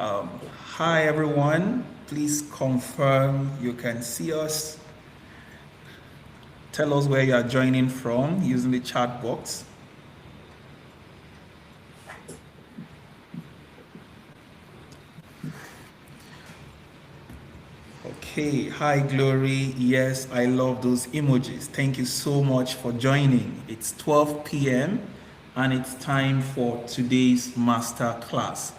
Hi everyone, please confirm you can see us. Tell us where you are joining from using the chat box. Okay, hi Glory. Yes, I love those emojis. Thank you so much for joining. It's 12 p.m. and it's time for today's master class.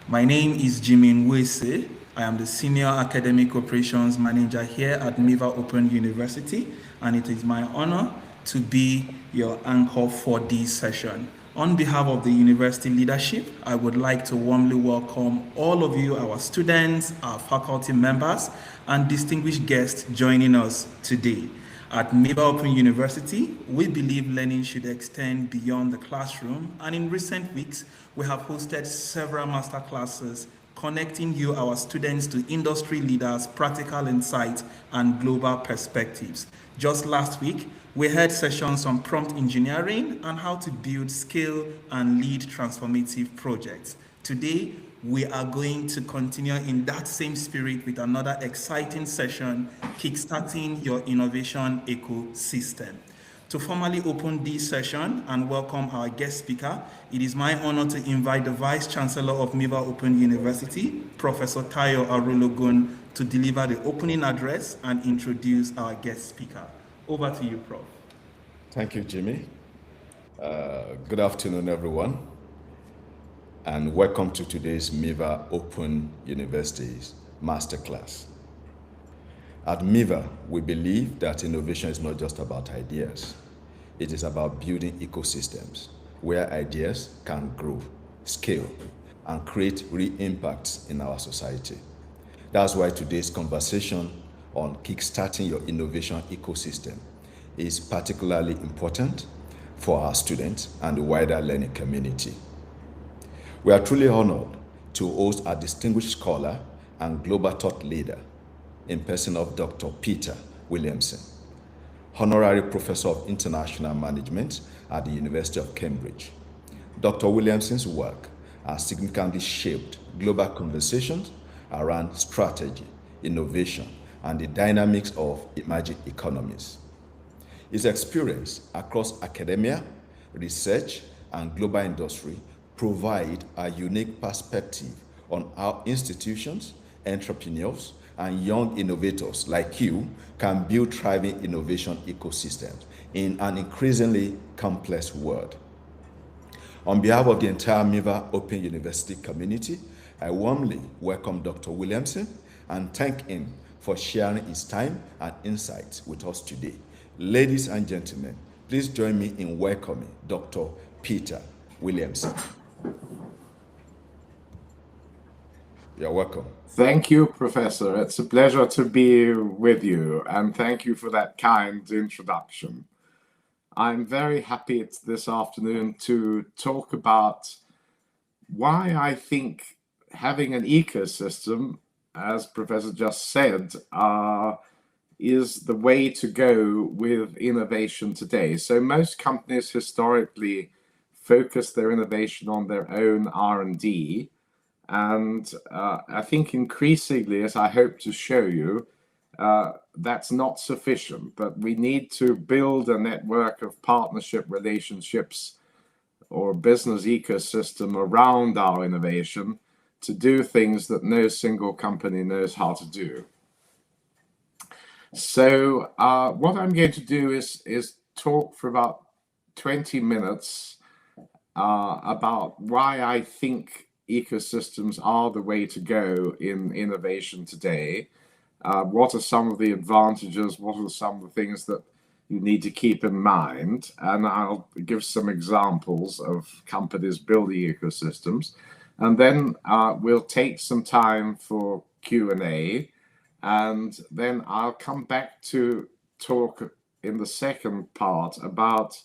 My name is Jimmy Nwese. I am the Senior Academic Operations Manager here at Miva Open University, and it is my honor to be your anchor for this session. On behalf of the university leadership, I would like to warmly welcome all of you, our students, our faculty members, and distinguished guests joining us today. At Miva Open University, we believe learning should extend beyond the classroom, and in recent weeks, we have hosted several master classes connecting you, our students, to industry leaders, practical insights, and global perspectives. Just last week, we had sessions on prompt engineering and how to build, scale, and lead transformative projects. Today, we are going to continue in that same spirit with another exciting session, kickstarting your innovation ecosystem. To formally open this session and welcome our guest speaker, it is my honor to invite the Vice Chancellor of Miva Open University, Professor Tayo Arulogun, to deliver the opening address and introduce our guest speaker. Over to you, Prof. Thank you, Jimmy. Good afternoon, everyone, and welcome to today's Miva Open University's Masterclass. At Miva, we believe that innovation is not just about ideas. It is about building ecosystems where ideas can grow, scale, and create real impacts in our society. That's why today's conversation on kickstarting your innovation ecosystem is particularly important for our students and the wider learning community. We are truly honored to host a distinguished scholar and global thought leader in person of Dr. Peter Williamson, Honorary Professor of International Management at the University of Cambridge. Dr. Williamson's work has significantly shaped global conversations around strategy, innovation, and the dynamics of emerging economies. His experience across academia, research, and global industry provide a unique perspective on how institutions, entrepreneurs, and young innovators like you can build thriving innovation ecosystems in an increasingly complex world. On behalf of the entire Miva Open University community, I warmly welcome Dr. Williamson and thank him for sharing his time and insights with us today. Ladies and gentlemen, please join me in welcoming Dr. Peter Williamson. You're welcome. Thank you, Professor. It's a pleasure to be with you, and thank you for that kind introduction. I'm very happy this afternoon to talk about why I think having an ecosystem, as Professor just said, is the way to go with innovation today. So most companies historically focus their innovation on their own R&D. And I think increasingly, as I hope to show you, that's not sufficient, but we need to build a network of partnership relationships or business ecosystem around our innovation to do things that no single company knows how to do. So what I'm going to do is talk for about 20 minutes about why I think ecosystems are the way to go in innovation today. What are some of the advantages? What are some of the things that you need to keep in mind? And I'll give some examples of companies building ecosystems. And then we'll take some time for Q&A. And then I'll come back to talk in the second part about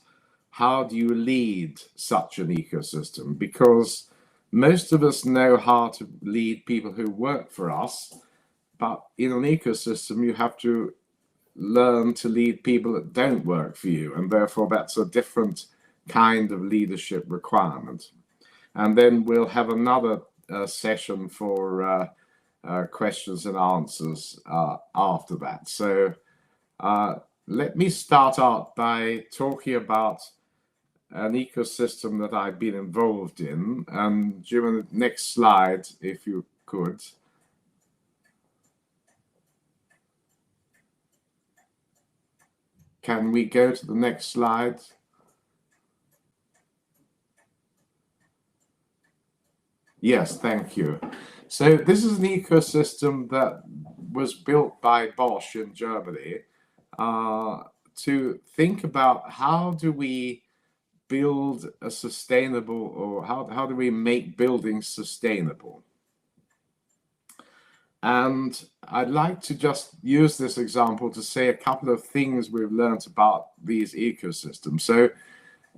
how do you lead such an ecosystem? Because most of us know how to lead people who work for us, but in an ecosystem, you have to learn to lead people that don't work for you, and therefore that's a different kind of leadership requirement. And then we'll have another session for questions and answers after that. So let me start out by talking about an ecosystem that I've been involved in. And during the next slide, if you could. Can we go to the next slide? Yes, thank you. So this is an ecosystem that was built by Bosch in Germany to think about how do we build a sustainable, or how do we make buildings sustainable? And I'd like to just use this example to say a couple of things we've learned about these ecosystems. So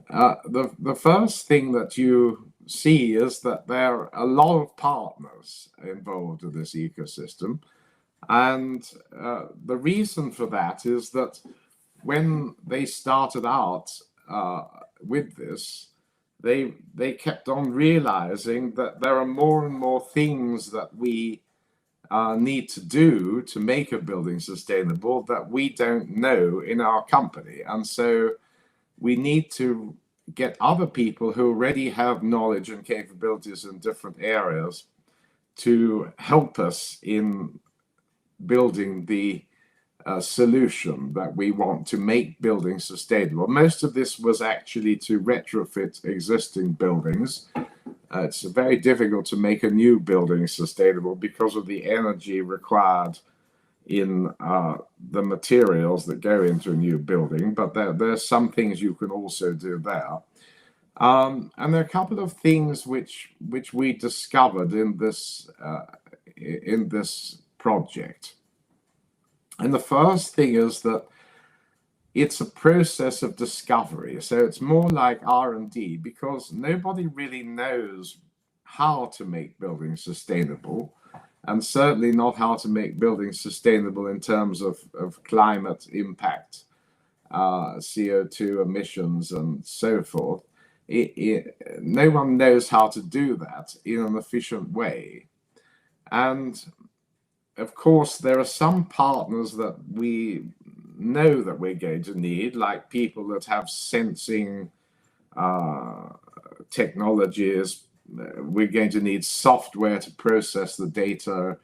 the first thing that you see is that there are a lot of partners involved in this ecosystem. And the reason for that is that when they started out with this, they kept on realizing that there are more and more things that we need to do to make a building sustainable that we don't know in our company. And so we need to get other people who already have knowledge and capabilities in different areas to help us in building the solution that we want to make buildings sustainable. Most of this was actually to retrofit existing buildings. It's very difficult to make a new building sustainable because of the energy required in the materials that go into a new building, but there's some things you can also do there. And there are a couple of things which we discovered in this project. And the first thing is that it's a process of discovery. So it's more like R&D, because nobody really knows how to make buildings sustainable, and certainly not how to make buildings sustainable in terms of climate impact, CO2 emissions, and so forth. No one knows how to do that in an efficient way. And of course, there are some partners that we know that we're going to need, like people that have sensing technologies. We're going to need software to process the data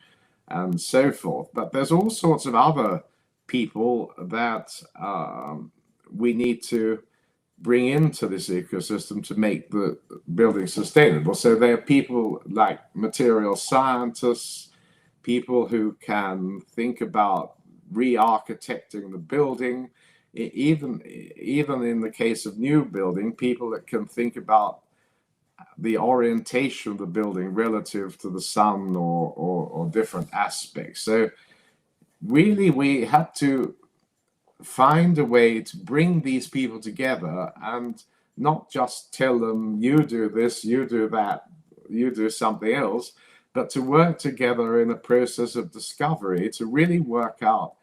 and so forth. But there's all sorts of other people that we need to bring into this ecosystem to make the building sustainable. So there are people like material scientists, people who can think about re-architecting the building, even in the case of new building, people that can think about the orientation of the building relative to the sun or different aspects. So really we had to find a way to bring these people together and not just tell them, you do this, you do that, you do something else, but to work together in a process of discovery to really work out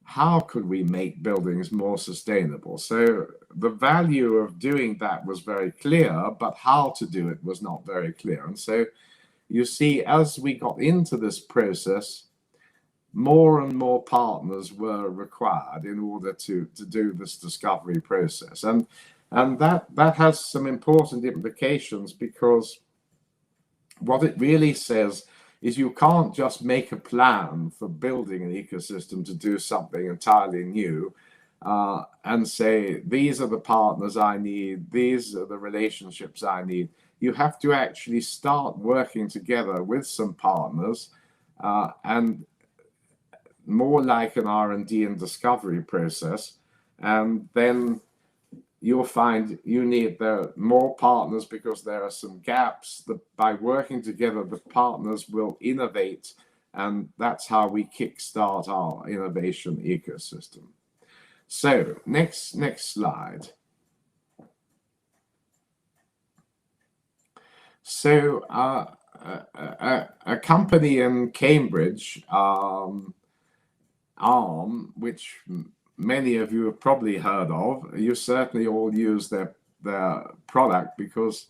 how could we make buildings more sustainable. So the value of doing that was very clear, but how to do it was not very clear. And so you see, as we got into this process, more and more partners were required in order to do this discovery process. And that has some important implications, because what it really says is you can't just make a plan for building an ecosystem to do something entirely new and say, these are the partners I need, these are the relationships I need. You have to actually start working together with some partners and more like an R&D and discovery process. And then you'll find you need more partners because there are some gaps that by working together, the partners will innovate. And that's how we kickstart our innovation ecosystem. So next slide. So a company in Cambridge, Arm, which many of you have probably heard of, you certainly all use their product because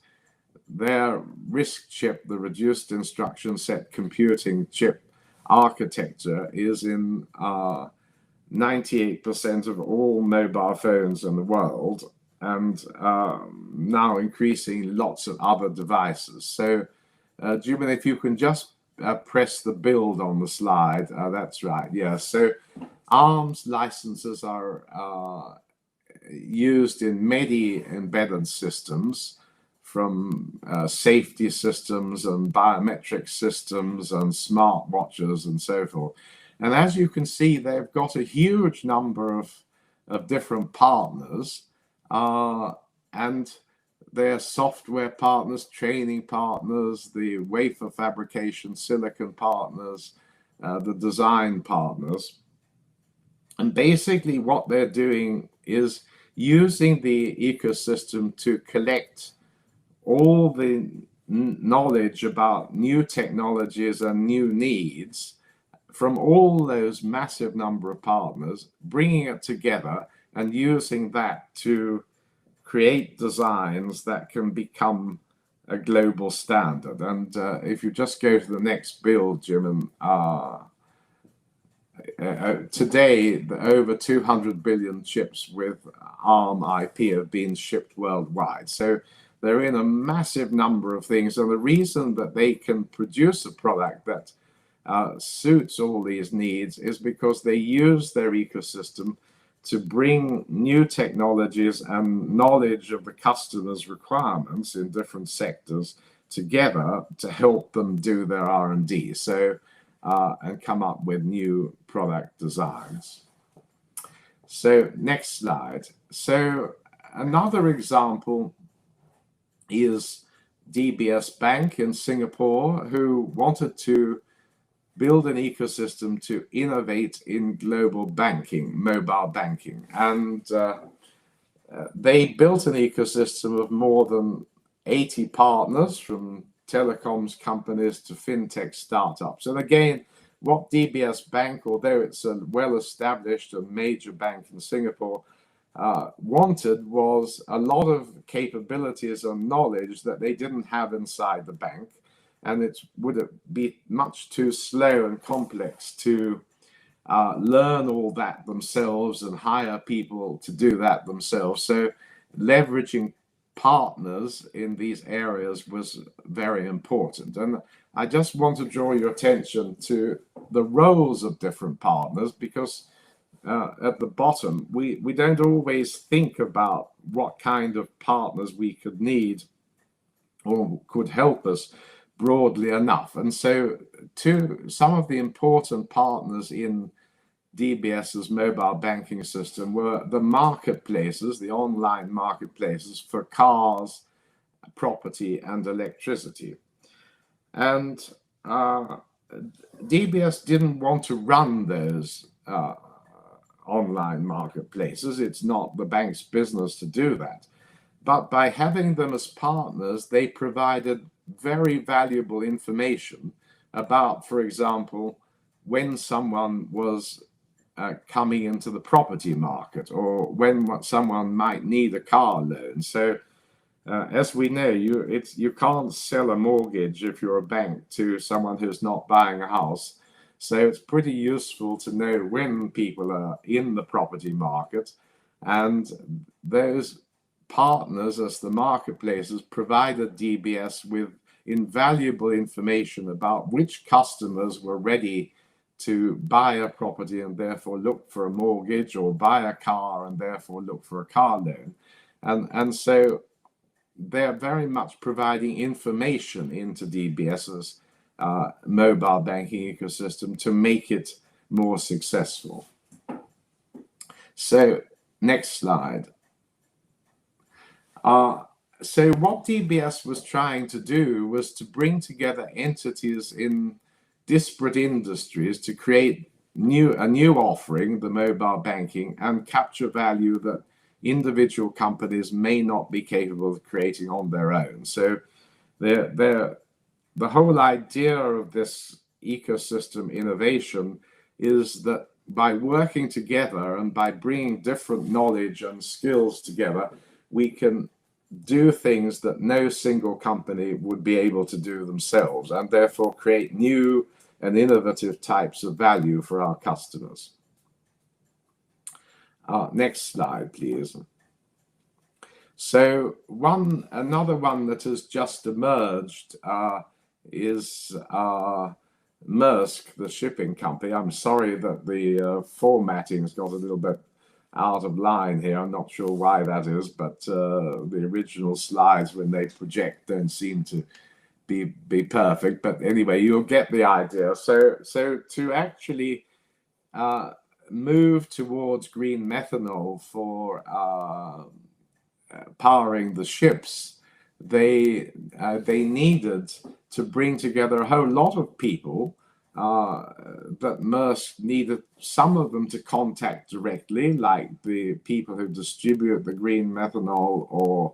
their RISC chip, the reduced instruction set computing chip architecture, is in 98% of all mobile phones in the world, and now increasing lots of other devices. So, Jim, if you can just press the build on the slide. That's right. Yeah. So ARM's licenses are used in many embedded systems, from safety systems and biometric systems and smart watches and so forth. And as you can see, they've got a huge number of different partners, and their software partners, training partners, the wafer fabrication silicon partners, the design partners. And basically what they're doing is using the ecosystem to collect all the knowledge about new technologies and new needs from all those massive number of partners, bringing it together and using that to create designs that can become a global standard. And if you just go to the next build, Jim, today over 200 billion chips with ARM IP have been shipped worldwide. So they're in a massive number of things, and the reason that they can produce a product that suits all these needs is because they use their ecosystem to bring new technologies and knowledge of the customer's requirements in different sectors together to help them do their R&D, so and come up with new product designs. So next slide. So another example is DBS Bank in Singapore, who wanted to build an ecosystem to innovate in global banking, mobile banking. And they built an ecosystem of more than 80 partners, from telecoms companies to fintech startups. And again, what DBS Bank, although it's a well-established and major bank in Singapore, wanted was a lot of capabilities and knowledge that they didn't have inside the bank. And it would be much too slow and complex to learn all that themselves and hire people to do that themselves. So leveraging partners in these areas was very important. And I just want to draw your attention to the roles of different partners, because at the bottom, we don't always think about what kind of partners we could need or could help us broadly enough. And so some of the important partners in DBS's mobile banking system were the marketplaces, the online marketplaces for cars, property, and electricity. And DBS didn't want to run those online marketplaces. It's not the bank's business to do that. But by having them as partners, they provided very valuable information about, for example, when someone was coming into the property market, or when someone might need a car loan. So as we know, you can't sell a mortgage if you're a bank to someone who's not buying a house. So it's pretty useful to know when people are in the property market, and those partners as the marketplaces provided DBS with invaluable information about which customers were ready to buy a property and therefore look for a mortgage, or buy a car and therefore look for a car loan. And so they're very much providing information into DBS's mobile banking ecosystem to make it more successful. So next slide. So what DBS was trying to do was to bring together entities in disparate industries to create a new offering, the mobile banking, and capture value that individual companies may not be capable of creating on their own. So the whole idea of this ecosystem innovation is that by working together and by bringing different knowledge and skills together, we can do things that no single company would be able to do themselves, and therefore create new and innovative types of value for our customers. Next slide, please. So another one that has just emerged is Maersk, the shipping company. I'm sorry that the formatting's got a little bit out of line here. I'm not sure why that is, but the original slides, when they project, don't seem to be perfect. But anyway, you'll get the idea. So to actually move towards green methanol for powering the ships, they needed to bring together a whole lot of people, but Maersk needed some of them to contact directly, like the people who distribute the green methanol, or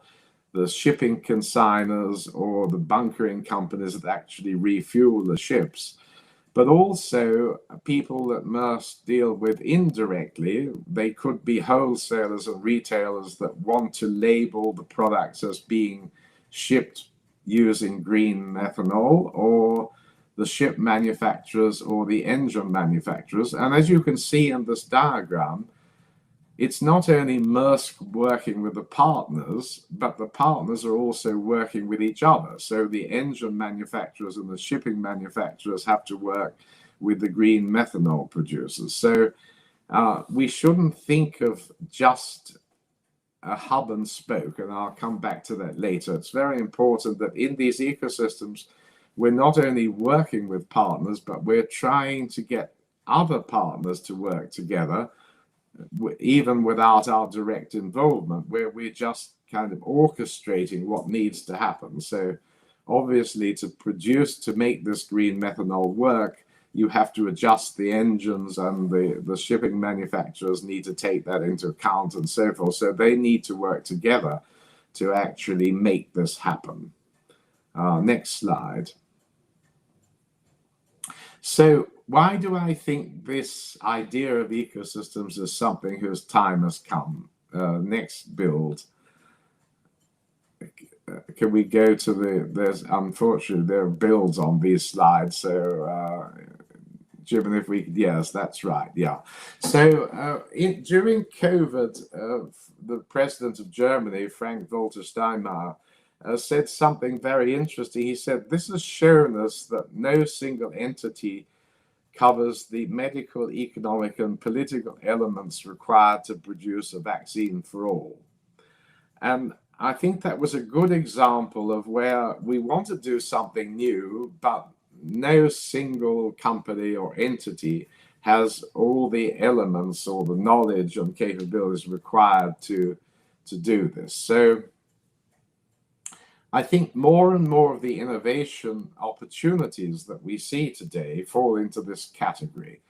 the shipping consigners, or the bunkering companies that actually refuel the ships. But also people that Maersk deal with indirectly. They could be wholesalers and retailers that want to label the products as being shipped using green methanol, or the ship manufacturers or the engine manufacturers. And as you can see in this diagram, it's not only Maersk working with the partners, but the partners are also working with each other. So the engine manufacturers and the shipping manufacturers have to work with the green methanol producers. So we shouldn't think of just a hub and spoke, and I'll come back to that later. It's very important that in these ecosystems, we're not only working with partners, but we're trying to get other partners to work together, even without our direct involvement, where we're just kind of orchestrating what needs to happen. So obviously, to make this green methanol work, you have to adjust the engines, and the shipping manufacturers need to take that into account, and so forth. So they need to work together to actually make this happen. Next slide. So why do I think this idea of ecosystems is something whose time has come? Next build. Can we go to there's unfortunately there are builds on these slides, so Jim, if we, yes, that's right, yeah. So during COVID, the president of Germany, Frank-Walter Steinmeier, said something very interesting. He said, "This has shown us that no single entity covers the medical, economic, and political elements required to produce a vaccine for all." And I think that was a good example of where we want to do something new, but no single company or entity has all the elements or the knowledge and capabilities required to do this. So I think more and more of the innovation opportunities that we see today fall into this category.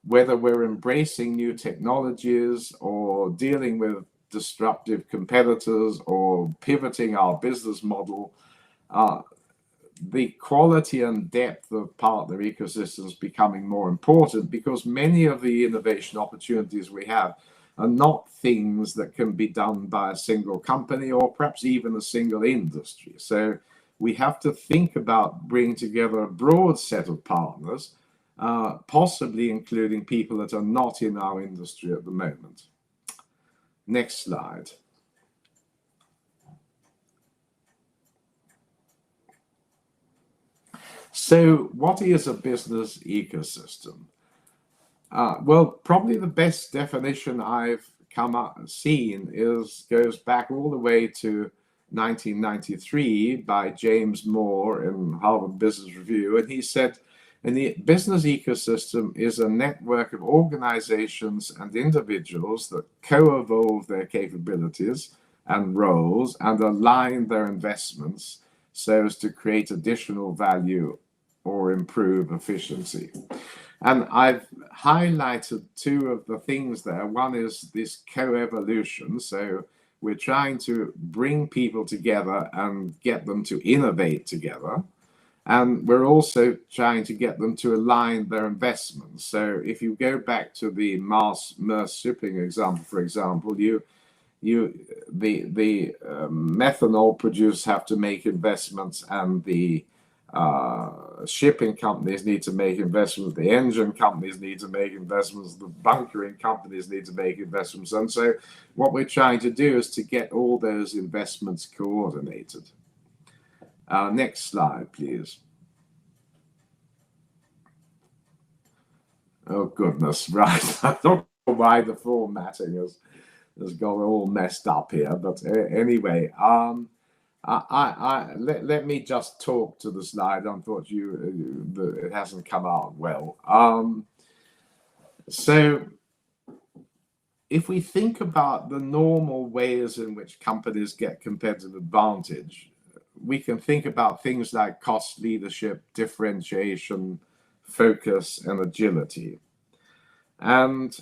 Whether we're embracing new technologies, or dealing with disruptive competitors, or pivoting our business model, the quality and depth of partner ecosystems becoming more important, because many of the innovation opportunities we have are not things that can be done by a single company, or perhaps even a single industry. So we have to think about bringing together a broad set of partners, possibly including people that are not in our industry at the moment. Next slide. So what is a business ecosystem? Well, probably the best definition I've seen goes back all the way to 1993 by James Moore in Harvard Business Review. And he said, the business ecosystem is a network of organizations and individuals that co-evolve their capabilities and roles and align their investments so as to create additional value or improve efficiency. And I've highlighted two of the things there. One is this co-evolution. So we're trying to bring people together and get them to innovate together. And we're also trying to get them to align their investments. So if you go back to the Maersk shipping example, for example, the methanol producers have to make investments, and the shipping companies need to make investments, the engine companies need to make investments, the bunkering companies need to make investments. And so what we're trying to do is to get all those investments coordinated. Next slide, please. Oh, goodness, right. I don't know why the formatting has got all messed up here, but anyway, let me just talk to the slide. Unfortunately, it hasn't come out well. So if we think about the normal ways in which companies get competitive advantage, we can think about things like cost leadership, differentiation, focus, and agility. And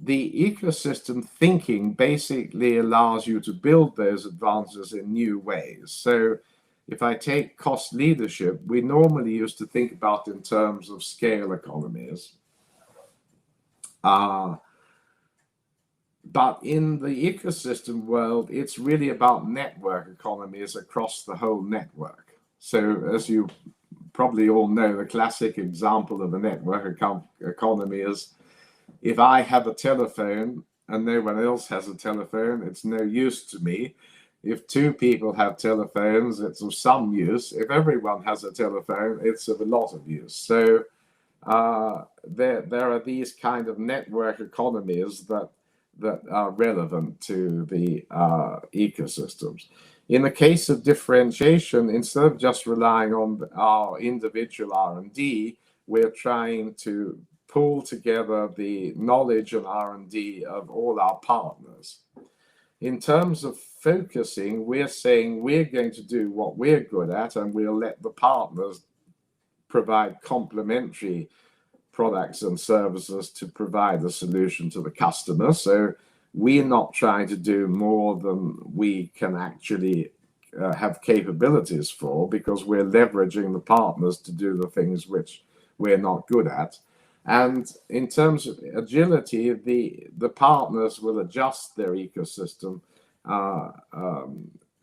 the ecosystem thinking basically allows you to build those advantages in new ways. So if I take cost leadership, we normally used to think about in terms of scale economies. But in the ecosystem world, it's really about network economies across the whole network. So as you probably all know, the classic example of a network economy is, if I have a telephone and no one else has a telephone, it's no use to me. If two people have telephones, it's of some use. If everyone has a telephone, it's of a lot of use. So there are these kind of network economies that are relevant to the ecosystems. In the case of differentiation, instead of just relying on our individual R&D, we're trying to pull together the knowledge and R&D of all our partners. In terms of focusing, we're saying we're going to do what we're good at, and we'll let the partners provide complementary products and services to provide a solution to the customer. So we're not trying to do more than we can actually have capabilities for, because we're leveraging the partners to do the things which we're not good at. And in terms of agility, the partners will adjust their ecosystem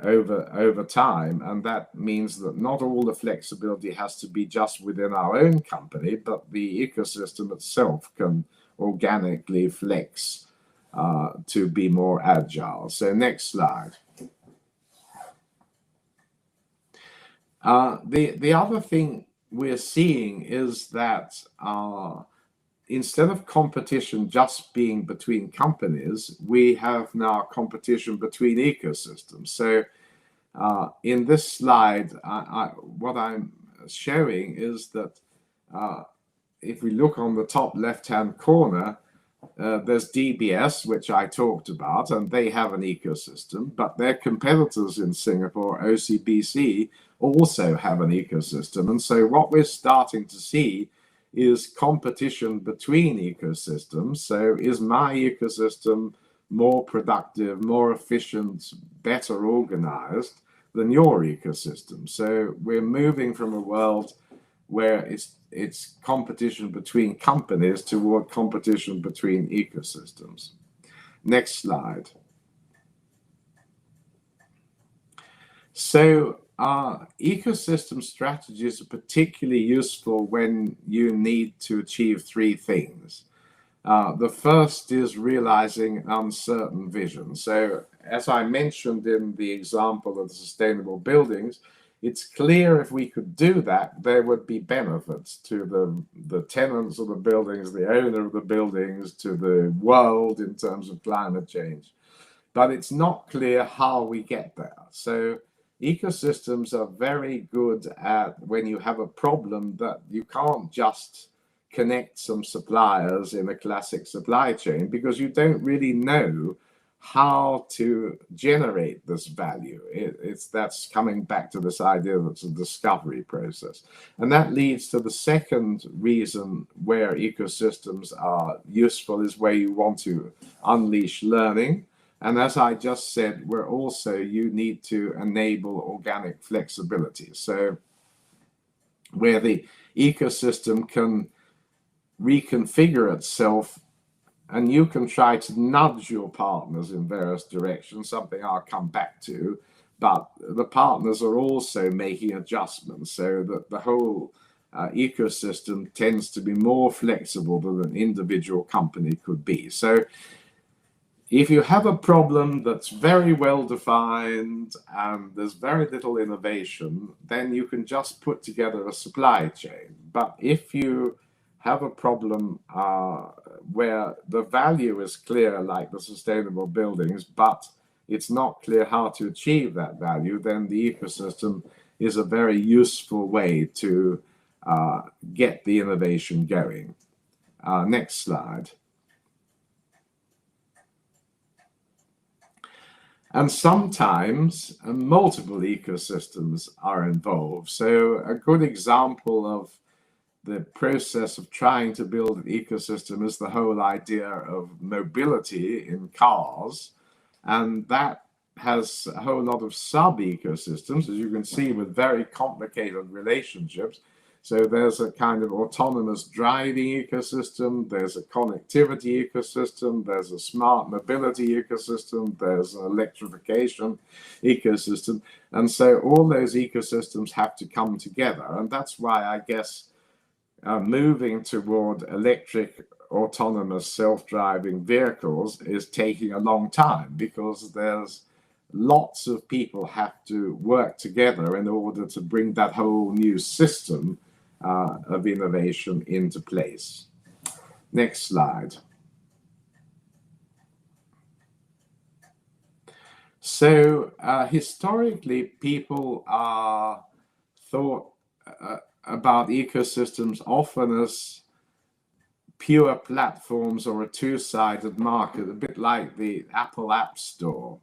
over time, and that means that not all the flexibility has to be just within our own company, but the ecosystem itself can organically flex to be more agile. So next slide. The other thing we're seeing is that instead of competition just being between companies, we have now competition between ecosystems. So in this slide, what I'm showing is that if we look on the top left-hand corner, there's DBS, which I talked about, and they have an ecosystem, but their competitors in Singapore, OCBC, also have an ecosystem. And so what we're starting to see is competition between ecosystems. So is my ecosystem more productive, more efficient, better organized than your ecosystem? So we're moving from a world where it's competition between companies toward competition between ecosystems. Next slide. So ecosystem strategies are particularly useful when you need to achieve three things. The first is realizing uncertain vision. So as I mentioned in the example of the sustainable buildings, it's clear if we could do that, there would be benefits to the tenants of the buildings, the owner of the buildings, to the world in terms of climate change. But it's not clear how we get there. So ecosystems are very good at, when you have a problem, that you can't just connect some suppliers in a classic supply chain, because you don't really know how to generate this value. That's coming back to this idea that it's a discovery process. And that leads to the second reason where ecosystems are useful, is where you want to unleash learning. And as I just said, you need to enable organic flexibility. So where the ecosystem can reconfigure itself and you can try to nudge your partners in various directions, something I'll come back to, but the partners are also making adjustments so that the whole ecosystem tends to be more flexible than an individual company could be. So if you have a problem that's very well defined and there's very little innovation, then you can just put together a supply chain. But if you have a problem where the value is clear, like the sustainable buildings, but it's not clear how to achieve that value, then the ecosystem is a very useful way to get the innovation going. Next slide. And sometimes multiple ecosystems are involved. So a good example of the process of trying to build an ecosystem is the whole idea of mobility in cars. And that has a whole lot of sub-ecosystems, as you can see, with very complicated relationships. So there's a kind of autonomous driving ecosystem, there's a connectivity ecosystem, there's a smart mobility ecosystem, there's an electrification ecosystem. And so all those ecosystems have to come together. And that's why I guess moving toward electric, autonomous, self-driving vehicles is taking a long time, because there's lots of people have to work together in order to bring that whole new system of innovation into place. Next slide. So historically, people thought about ecosystems often as pure platforms or a two-sided market, a bit like the Apple App Store.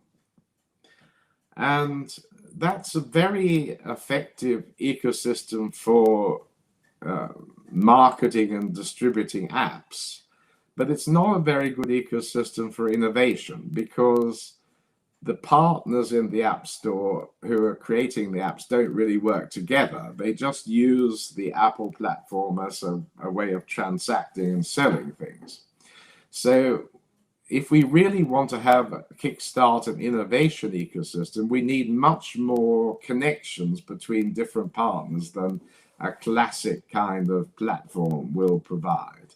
And that's a very effective ecosystem for marketing and distributing apps, but it's not a very good ecosystem for innovation, because the partners in the App Store who are creating the apps don't really work together. They just use the Apple platform as a way of transacting and selling things. So if we really want to have a kickstart an innovation ecosystem, we need much more connections between different partners than a classic kind of platform will provide.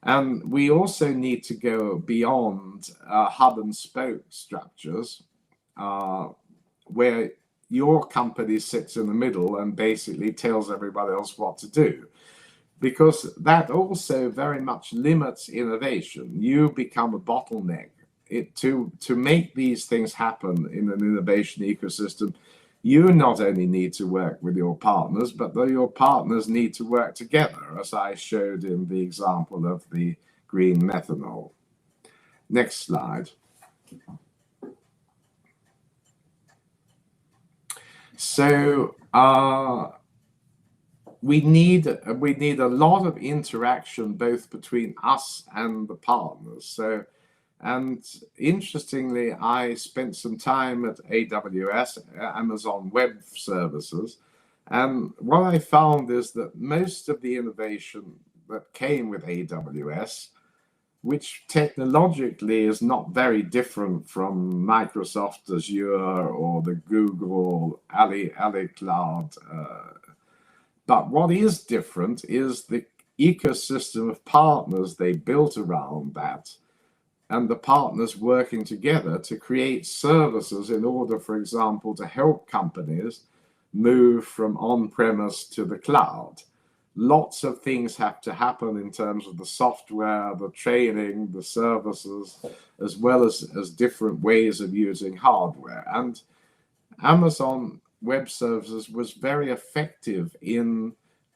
And we also need to go beyond hub and spoke structures, where your company sits in the middle and basically tells everybody else what to do, because that also very much limits innovation. You become a bottleneck. To make these things happen in an innovation ecosystem, you not only need to work with your partners, but your partners need to work together, as I showed in the example of the green methanol. Next slide. So we need a lot of interaction both between us and the partners. So, and interestingly, I spent some time at AWS, Amazon Web Services, and what I found is that most of the innovation that came with AWS, which technologically is not very different from Microsoft Azure or the Google Ali Cloud, but what is different is the ecosystem of partners they built around that, and the partners working together to create services in order, for example, to help companies move from on-premise to the cloud. Lots of things have to happen in terms of the software, the training, the services, as well as different ways of using hardware. And Amazon Web Services was very effective in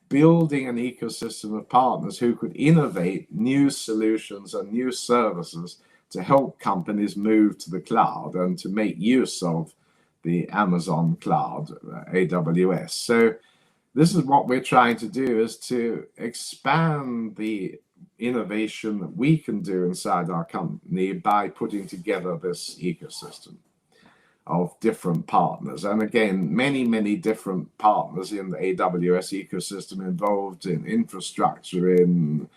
building an ecosystem of partners who could innovate new solutions and new services to help companies move to the cloud and to make use of the Amazon cloud, AWS. So this is what we're trying to do, is to expand the innovation that we can do inside our company by putting together this ecosystem of different partners. And again, many different partners in the AWS ecosystem involved in infrastructure, in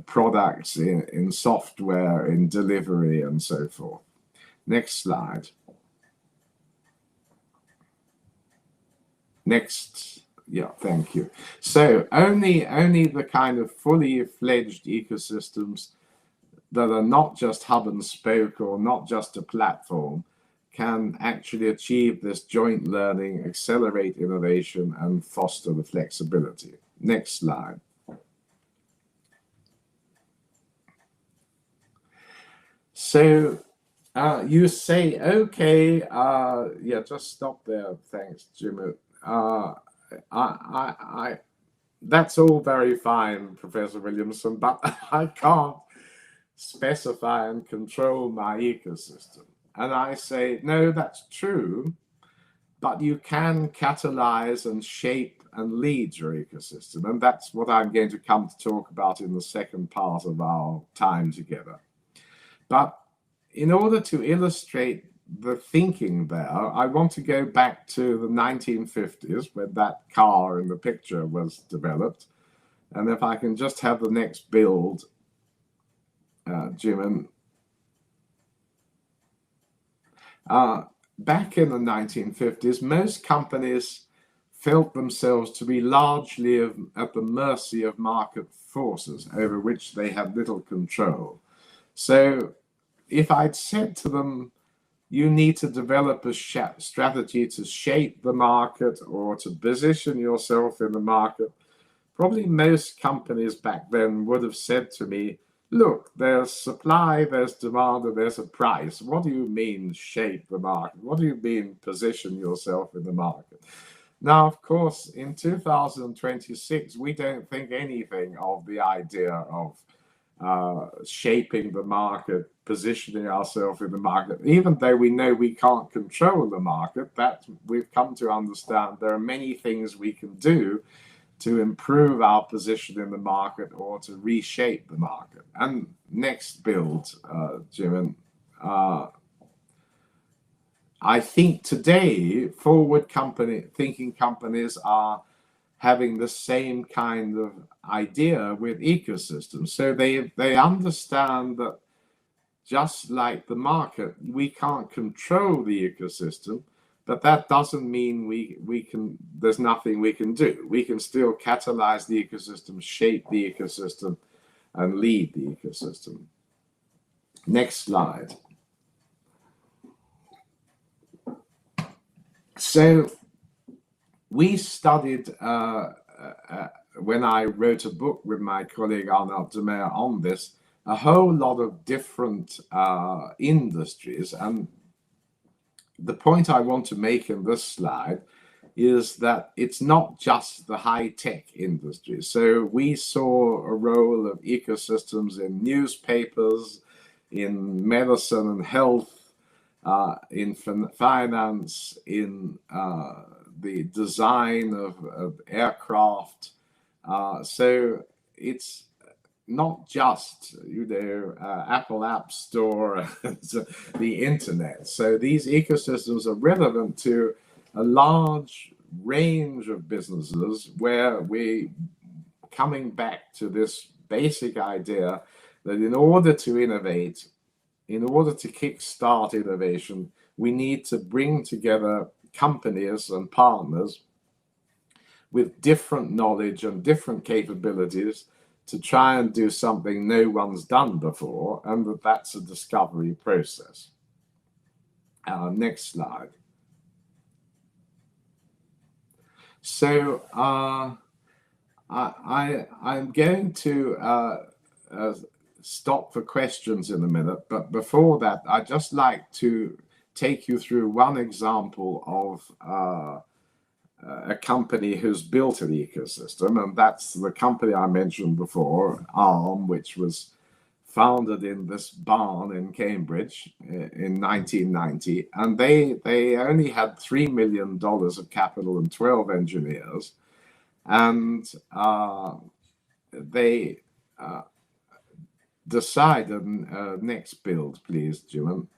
products in software, in delivery, and so forth. Next slide. Next. Yeah, thank you. So only the kind of fully fledged ecosystems that are not just hub and spoke or not just a platform can actually achieve this joint learning, accelerate innovation, and foster the flexibility. Next slide. So you say, okay, yeah, just stop there. Thanks, Jimmy. That's all very fine, Professor Williamson, but I can't specify and control my ecosystem. And I say, no, that's true, but you can catalyze and shape and lead your ecosystem. And that's what I'm going to come to talk about in the second part of our time together. But in order to illustrate the thinking there, I want to go back to the 1950s when that car in the picture was developed. And if I can just have the next build, Jim. Back in the 1950s, most companies felt themselves to be largely at the mercy of market forces over which they had little control. So if I'd said to them, you need to develop a strategy to shape the market or to position yourself in the market, probably most companies back then would have said to me, look, there's supply, there's demand, and there's a price. What do you mean shape the market? What do you mean position yourself in the market? Now, of course, in 2026, we don't think anything of the idea of shaping the market, positioning ourselves in the market, even though we know we can't control the market. That we've come to understand there are many things we can do to improve our position in the market or to reshape the market. And next build, Jim. I think today forward-thinking companies are having the same kind of idea with ecosystems. So they understand that just like the market, we can't control the ecosystem, but that doesn't mean there's nothing we can do. We can still catalyze the ecosystem, shape the ecosystem, and lead the ecosystem. Next slide. So we studied, when I wrote a book with my colleague Arnaud Demer on this, a whole lot of different industries. And the point I want to make in this slide is that it's not just the high-tech industry. So we saw a role of ecosystems in newspapers, in medicine and health, in finance, in the design of aircraft. So it's not just, Apple App Store, the internet. So these ecosystems are relevant to a large range of businesses where we coming back to this basic idea that in order to innovate, in order to kickstart innovation, we need to bring together companies and partners with different knowledge and different capabilities to try and do something no one's done before, and that's a discovery process. Next slide. So I'm going to stop for questions in a minute, but before that, I'd just like to take you through one example of a company who's built an ecosystem, and that's the company I mentioned before, Arm, which was founded in this barn in Cambridge in 1990, and they only had $3 million of capital and 12 engineers, and they decided, next build please, Jim,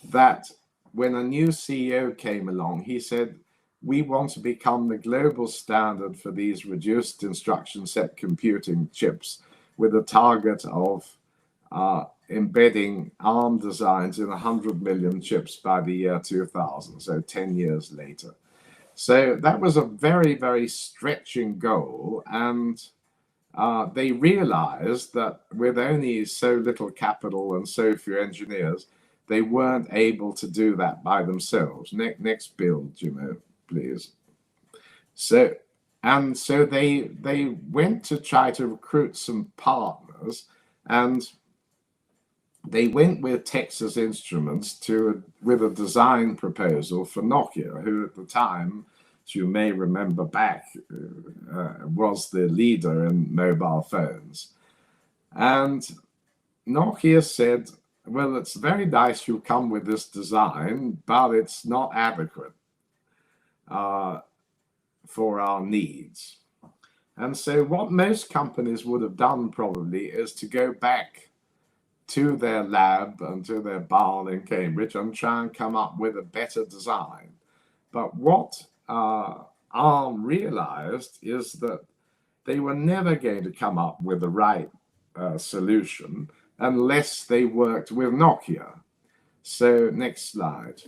that when a new CEO came along, he said, we want to become the global standard for these reduced instruction set computing chips with a target of embedding ARM designs in 100 million chips by the year 2000, so 10 years later. So that was a very, very stretching goal, and they realized that with only so little capital and so few engineers, they weren't able to do that by themselves. Next build, Jimmy, please. So they went to try to recruit some partners, and they went with Texas Instruments with a design proposal for Nokia, who at the time, as you may remember back, was the leader in mobile phones. And Nokia said, well, it's very nice you come with this design, but it's not adequate for our needs. And so what most companies would have done probably is to go back to their lab and to their barn in Cambridge and try and come up with a better design. But what ARM realized is that they were never going to come up with the right solution unless they worked with Nokia. So next slide.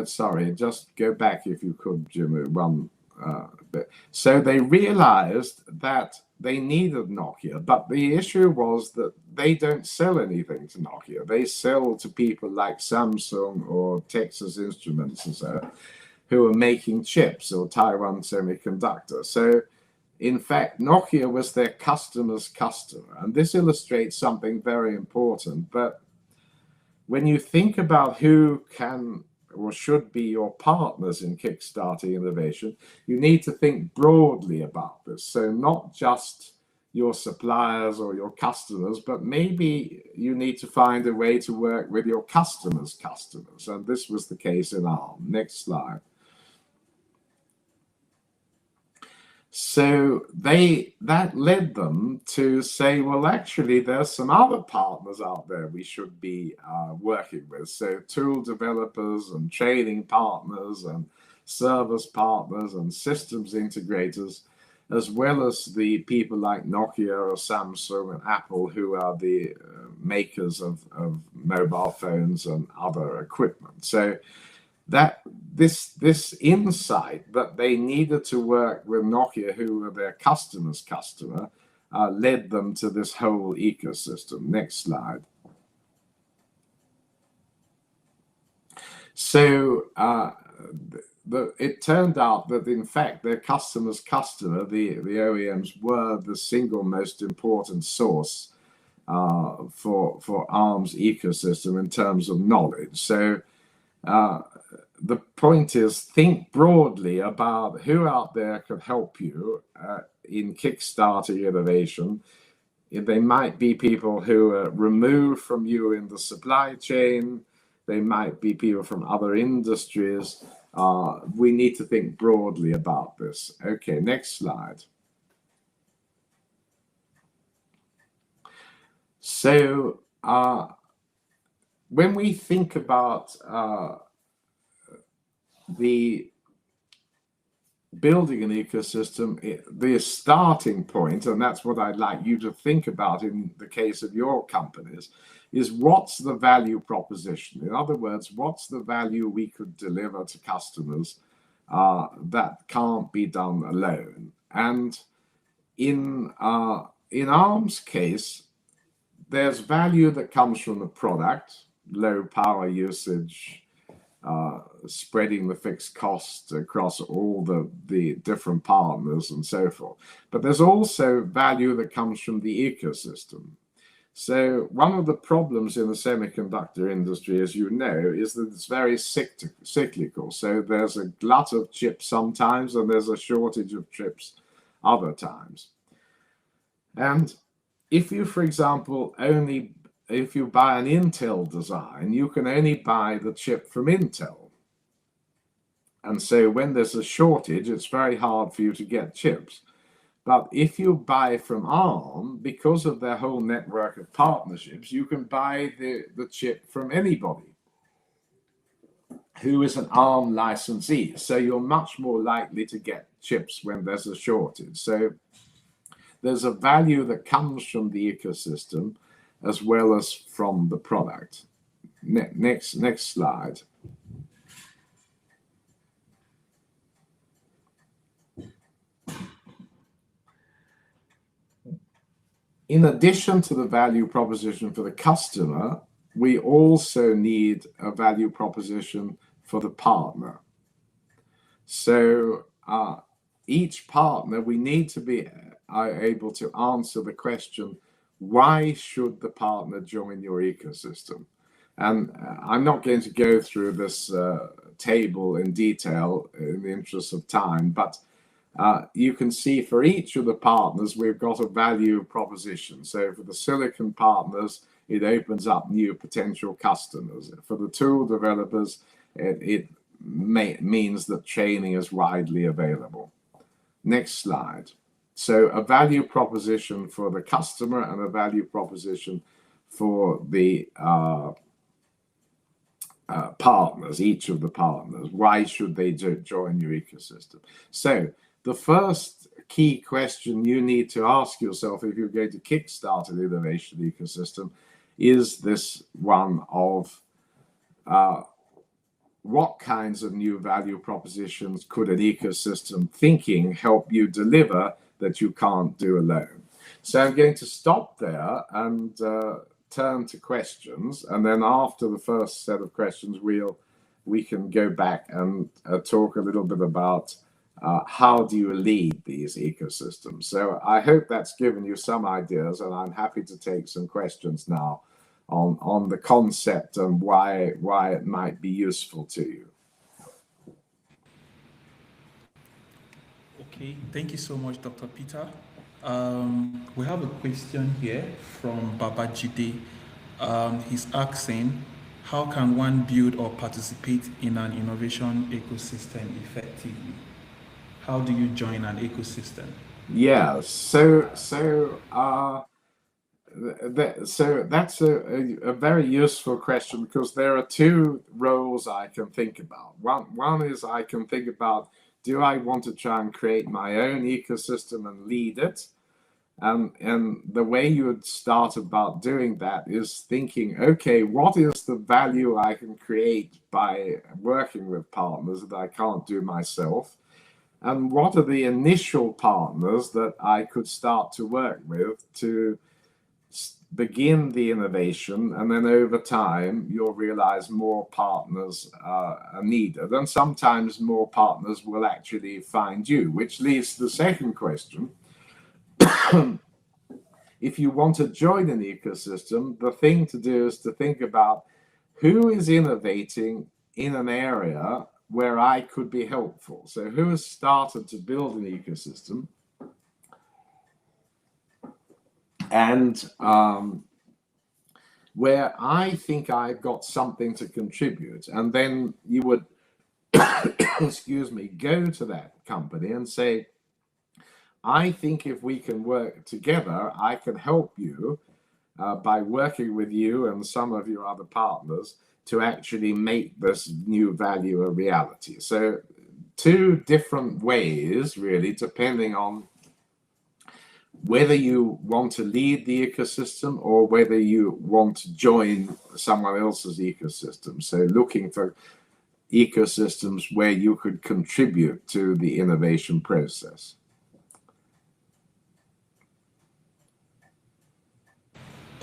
Sorry, just go back if you could, Jimmy, one bit. So they realized that they needed Nokia, but the issue was that they don't sell anything to Nokia. They sell to people like Samsung or Texas Instruments and so, who are making chips, or Taiwan Semiconductor. So in fact, Nokia was their customer's customer. And this illustrates something very important. But when you think about who can or should be your partners in kickstarting innovation, you need to think broadly about this. So not just your suppliers or your customers, but maybe you need to find a way to work with your customers' customers. And this was the case in ARM. Next slide. So that led them to say, well, actually, there's some other partners out there we should be working with. So tool developers and trading partners and service partners and systems integrators, as well as the people like Nokia or Samsung and Apple, who are the makers of mobile phones and other equipment. So that this insight that they needed to work with Nokia, who were their customer's customer, led them to this whole ecosystem. Next slide. So it turned out that in fact their customer's customer, the OEMs, were the single most important source for ARM's ecosystem in terms of knowledge. So the point is, think broadly about who out there could help you in kickstarting innovation. They might be people who are removed from you in the supply chain. They might be people from other industries. We need to think broadly about this. Okay, next slide. So when we think about the building an ecosystem, the starting point, and that's what I'd like you to think about in the case of your companies, is what's the value proposition? In other words, what's the value we could deliver to customers that can't be done alone? And in ARM's case, there's value that comes from the product, low power usage, spreading the fixed costs across all the different partners and so forth. But there's also value that comes from the ecosystem. So one of the problems in the semiconductor industry, as you know, is that it's very cyclical. So there's a glut of chips sometimes, and there's a shortage of chips other times. And if you, for example, if you buy an Intel design, you can only buy the chip from Intel. And so when there's a shortage, it's very hard for you to get chips. But if you buy from ARM, because of their whole network of partnerships, you can buy the chip from anybody. who is an ARM licensee. So you're much more likely to get chips when there's a shortage. So there's a value that comes from the ecosystem as well as from the product. Next slide. In addition to the value proposition for the customer, we also need a value proposition for the partner. So each partner, we need to be able to answer the question, why should the partner join your ecosystem? And I'm not going to go through this table in detail in the interest of time, but you can see for each of the partners, we've got a value proposition. So for the silicon partners, it opens up new potential customers. For the tool developers, it means that training is widely available. Next slide. So a value proposition for the customer and a value proposition for the partners, each of the partners. Why should they join your ecosystem? So the first key question you need to ask yourself if you're going to kickstart an innovation ecosystem is this one of what kinds of new value propositions could an ecosystem thinking help you deliver that you can't do alone? So I'm going to stop there and turn to questions, and then after the first set of questions we can go back and talk a little bit about how do you lead these ecosystems. So I hope that's given you some ideas, and I'm happy to take some questions now on the concept and why it might be useful to you. Okay, thank you so much, Dr. Peter. We have a question here from Babajide. He's asking, how can one build or participate in an innovation ecosystem effectively? How do you join an ecosystem? Yeah, so that's a very useful question, because there are two roles I can think about. One is I can think about, do I want to try and create my own ecosystem and lead it? And the way you would start about doing that is thinking, okay, what is the value I can create by working with partners that I can't do myself? And what are the initial partners that I could start to work with to begin the innovation? And then over time, you'll realize more partners are needed. And sometimes more partners will actually find you, which leads to the second question. If you want to join an ecosystem, the thing to do is to think about who is innovating in an area where I could be helpful. So who has started to build an ecosystem, and where I think I've got something to contribute. And then you would, excuse me, go to that company and say, I think if we can work together, I can help you by working with you and some of your other partners to actually make this new value a reality. So two different ways, really, depending on whether you want to lead the ecosystem or whether you want to join someone else's ecosystem. So looking for ecosystems where you could contribute to the innovation process.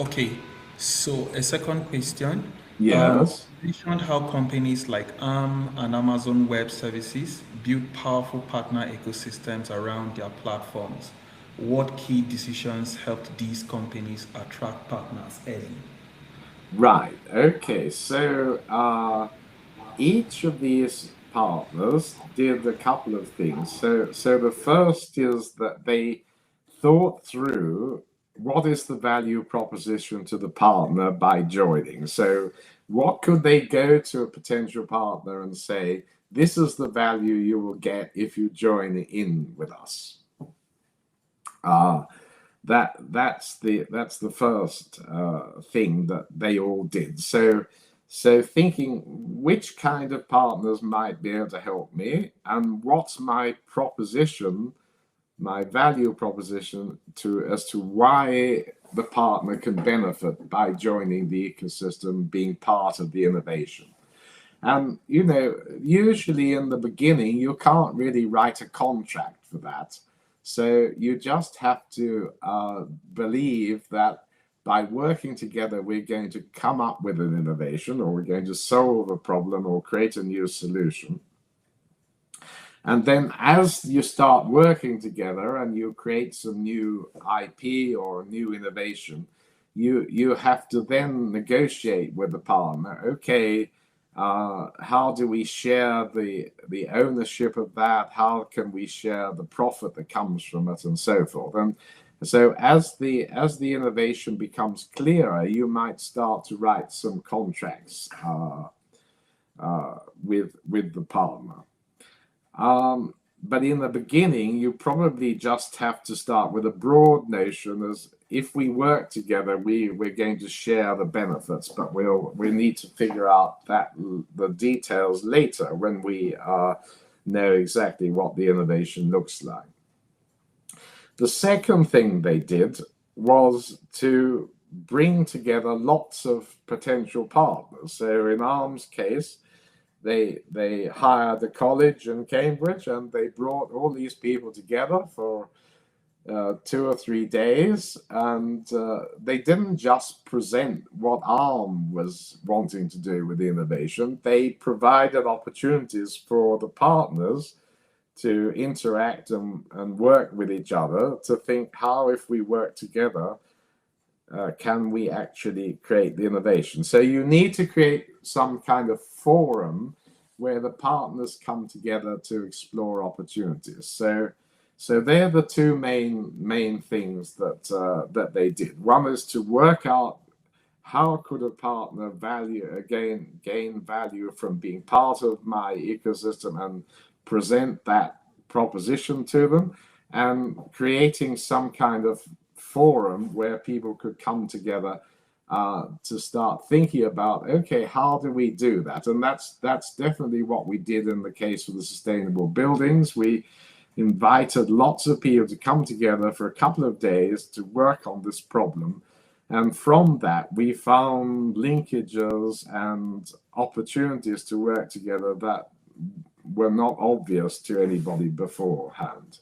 Okay, so a second question. Yes. You mentioned how companies like ARM and Amazon Web Services build powerful partner ecosystems around their platforms. What key decisions helped these companies attract partners early? Right. Okay. So each of these partners did a couple of things. So the first is that they thought through what is the value proposition to the partner by joining. So what could they go to a potential partner and say, this is the value you will get if you join in with us? That's the first thing that they all did. So So thinking which kind of partners might be able to help me and what's my proposition, my value proposition as to why the partner can benefit by joining the ecosystem, being part of the innovation. And, usually in the beginning, you can't really write a contract for that. So you just have to believe that by working together, we're going to come up with an innovation, or we're going to solve a problem or create a new solution. And then as you start working together and you create some new IP or new innovation, you have to then negotiate with the partner. Okay, how do we share the ownership of that? How can we share the profit that comes from it, and so forth? And so as the innovation becomes clearer, you might start to write some contracts with the partner. But in the beginning, you probably just have to start with a broad notion as if we work together, we're going to share the benefits, but we need to figure out the details later when we know exactly what the innovation looks like. The second thing they did was to bring together lots of potential partners. So in Arm's case, they hired a college in Cambridge, and they brought all these people together for 2 or 3 days, and they didn't just present what Arm was wanting to do with the innovation. They provided opportunities for the partners to interact and work with each other, to think how, if we work together, can we actually create the innovation. So you need to create some kind of forum where the partners come together to explore opportunities. So they're the two main things that they did. One is to work out how could a partner gain value from being part of my ecosystem and present that proposition to them, and creating some kind of forum where people could come together to start thinking about, okay, how do we do that? And that's definitely what we did in the case of the sustainable buildings. We invited lots of people to come together for a couple of days to work on this problem. And from that, we found linkages and opportunities to work together that were not obvious to anybody beforehand.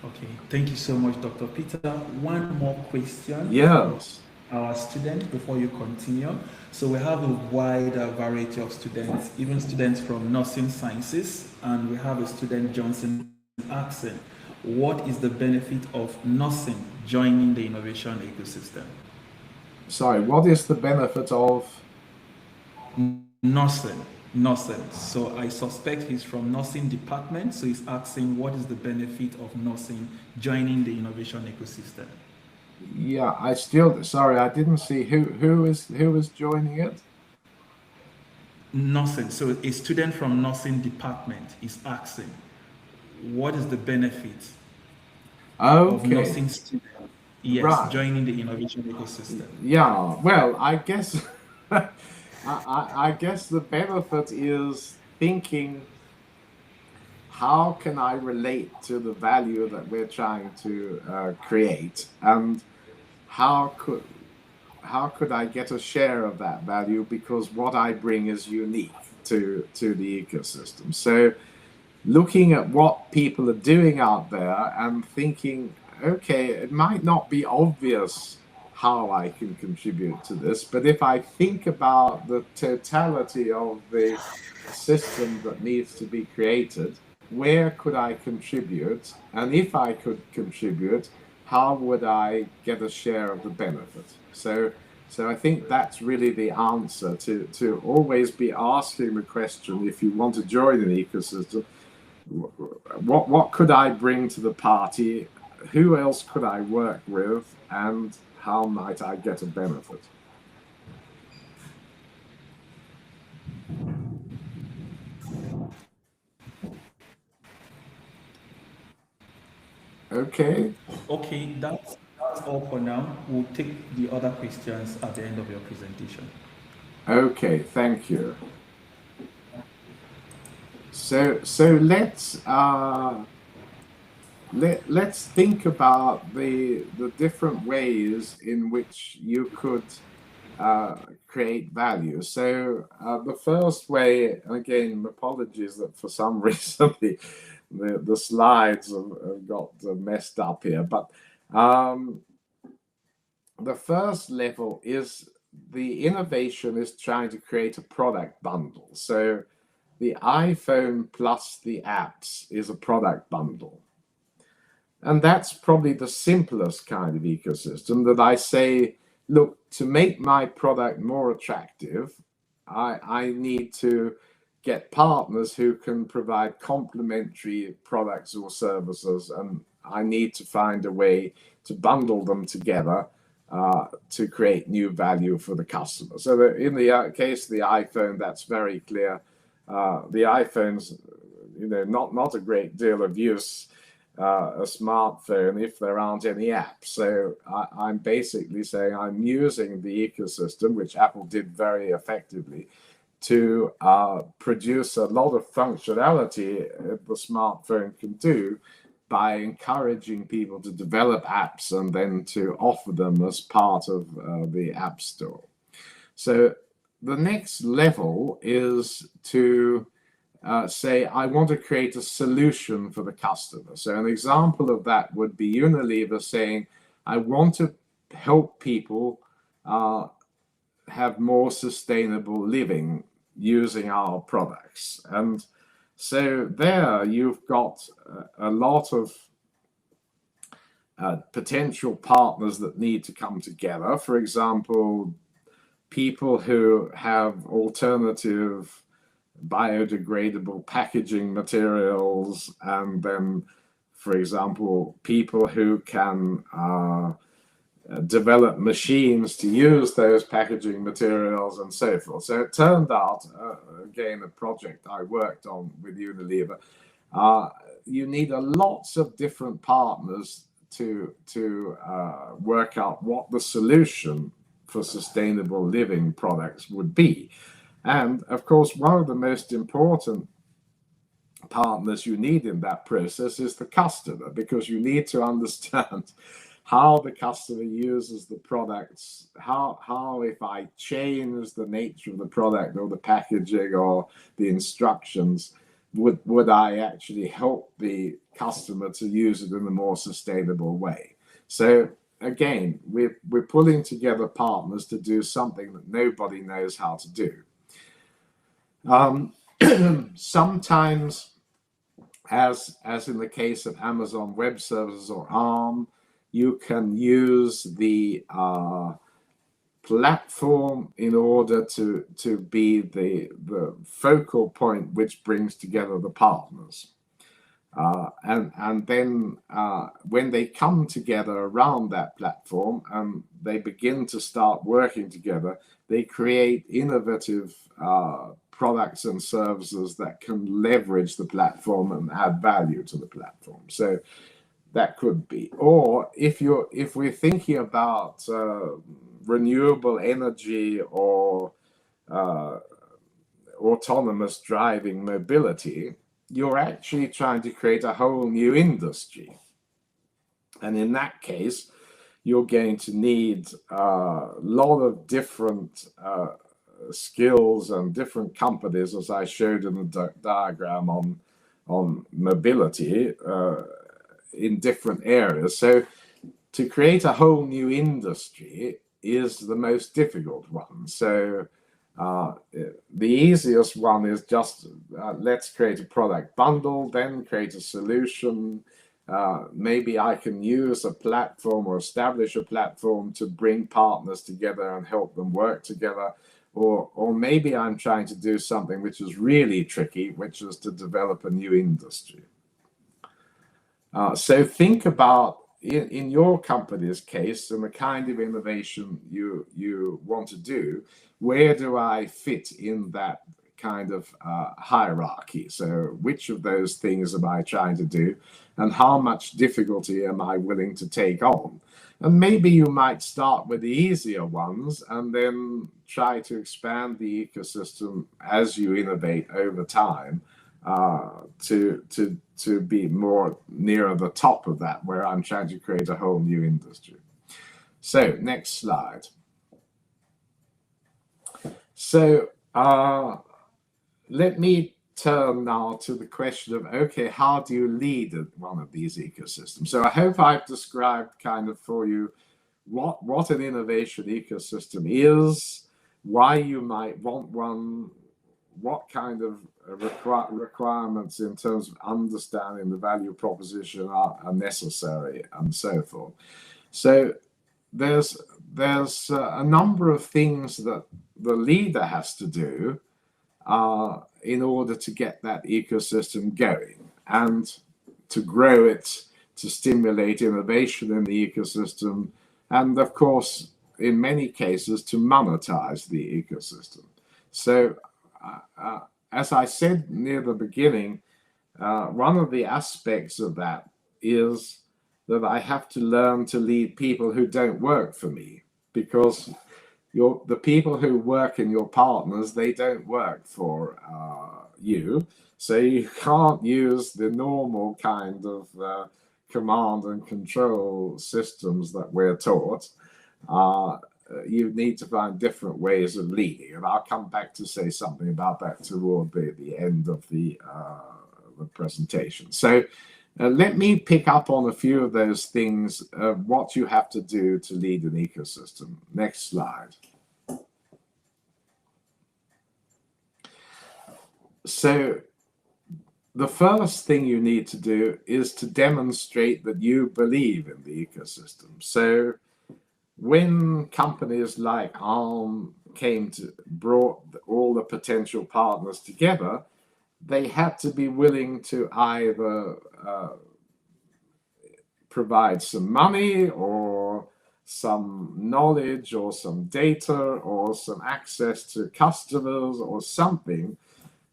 Okay, thank you so much, Dr. Peter. One more question. Yes. Our students, before you continue. So we have a wide variety of students, even students from nursing sciences, and we have a student, Johnson, asking, what is the benefit of nursing joining the innovation ecosystem? Sorry, what is the benefit of nursing? So I suspect he's from nursing department. So he's asking, what is the benefit of nursing joining the innovation ecosystem? Yeah, I didn't see who is joining it. Nursing. So a student from nursing department is asking, what is the benefit of nursing student? Yes, right. Joining the innovation ecosystem. Yeah, well, I guess I guess the benefit is thinking, how can I relate to the value that we're trying to create, and how could I get a share of that value, because what I bring is unique to the ecosystem. So looking at what people are doing out there and thinking, okay, it might not be obvious how I can contribute to this, but if I think about the totality of the system that needs to be created, where could I contribute? And if I could contribute, how would I get a share of the benefit? So I think that's really the answer, to always be asking the question, if you want to join an ecosystem, what could I bring to the party? Who else could I work with? And how might I get a benefit? Okay. Okay, that's all for now. We'll take the other questions at the end of your presentation. Okay, thank you. So let's think about the different ways in which you could create value. So the first way, again, apologies that for some reason the slides have got messed up here, but the first level is the innovation is trying to create a product bundle. So the iPhone plus the apps is a product bundle. And that's probably the simplest kind of ecosystem that I say, look, to make my product more attractive, I need to get partners who can provide complementary products or services, and I need to find a way to bundle them together to create new value for the customer. So in the case of the iPhone, that's very clear. The iPhone's, not a great deal of use a smartphone if there aren't any apps. So I'm basically saying I'm using the ecosystem, which Apple did very effectively, to produce a lot of functionality the smartphone can do by encouraging people to develop apps and then to offer them as part of the App Store. So the next level is to say, I want to create a solution for the customer. So an example of that would be Unilever saying, I want to help people have more sustainable living using our products. And so there you've got a lot of potential partners that need to come together. For example, people who have alternative biodegradable packaging materials, and then, for example, people who can develop machines to use those packaging materials and so forth. So it turned out, again, a project I worked on with Unilever, you need lots of different partners to work out what the solution for sustainable living products would be. And of course, one of the most important partners you need in that process is the customer, because you need to understand how the customer uses the products, how if I change the nature of the product or the packaging or the instructions, would I actually help the customer to use it in a more sustainable way. So again, we're pulling together partners to do something that nobody knows how to do. Sometimes, as in the case of Amazon Web Services or ARM, you can use the platform in order to be the focal point which brings together the partners. And then when they come together around that platform and they begin to start working together, they create innovative products and services that can leverage the platform and add value to the platform. So that could be. Or if we're thinking about renewable energy or autonomous driving mobility, you're actually trying to create a whole new industry. And in that case, you're going to need a lot of different skills and different companies, as I showed in the diagram on mobility in different areas. So to create a whole new industry is the most difficult one. So the easiest one is just let's create a product bundle, then create a solution. Maybe I can use a platform or establish a platform to bring partners together and help them work together. Or maybe I'm trying to do something which is really tricky, which is to develop a new industry. So think about, in your company's case, and the kind of innovation you want to do, where do I fit in that kind of hierarchy. So which of those things am I trying to do, and how much difficulty am I willing to take on? And maybe you might start with the easier ones and then try to expand the ecosystem as you innovate over time, to be more near the top of that, where I'm trying to create a whole new industry. So next slide. So let me turn now to the question of, okay, how do you lead one of these ecosystems? So I hope I've described kind of for you what an innovation ecosystem is, why you might want one, what kind of requirements in terms of understanding the value proposition are necessary, and so forth. So there's a number of things that the leader has to do in order to get that ecosystem going and to grow it, to stimulate innovation in the ecosystem, and of course, in many cases, to monetize the ecosystem. So as I said near the beginning, one of the aspects of that is that I have to learn to lead people who don't work for me, because the people who work in your partners, they don't work for you. So you can't use the normal kind of command and control systems that we're taught. You need to find different ways of leading. And I'll come back to say something about that toward the end of the presentation. So let me pick up on a few of those things, what you have to do to lead an ecosystem. Next slide. So the first thing you need to do is to demonstrate that you believe in the ecosystem. So when companies like Arm brought all the potential partners together, they had to be willing to either provide some money or some knowledge or some data or some access to customers or something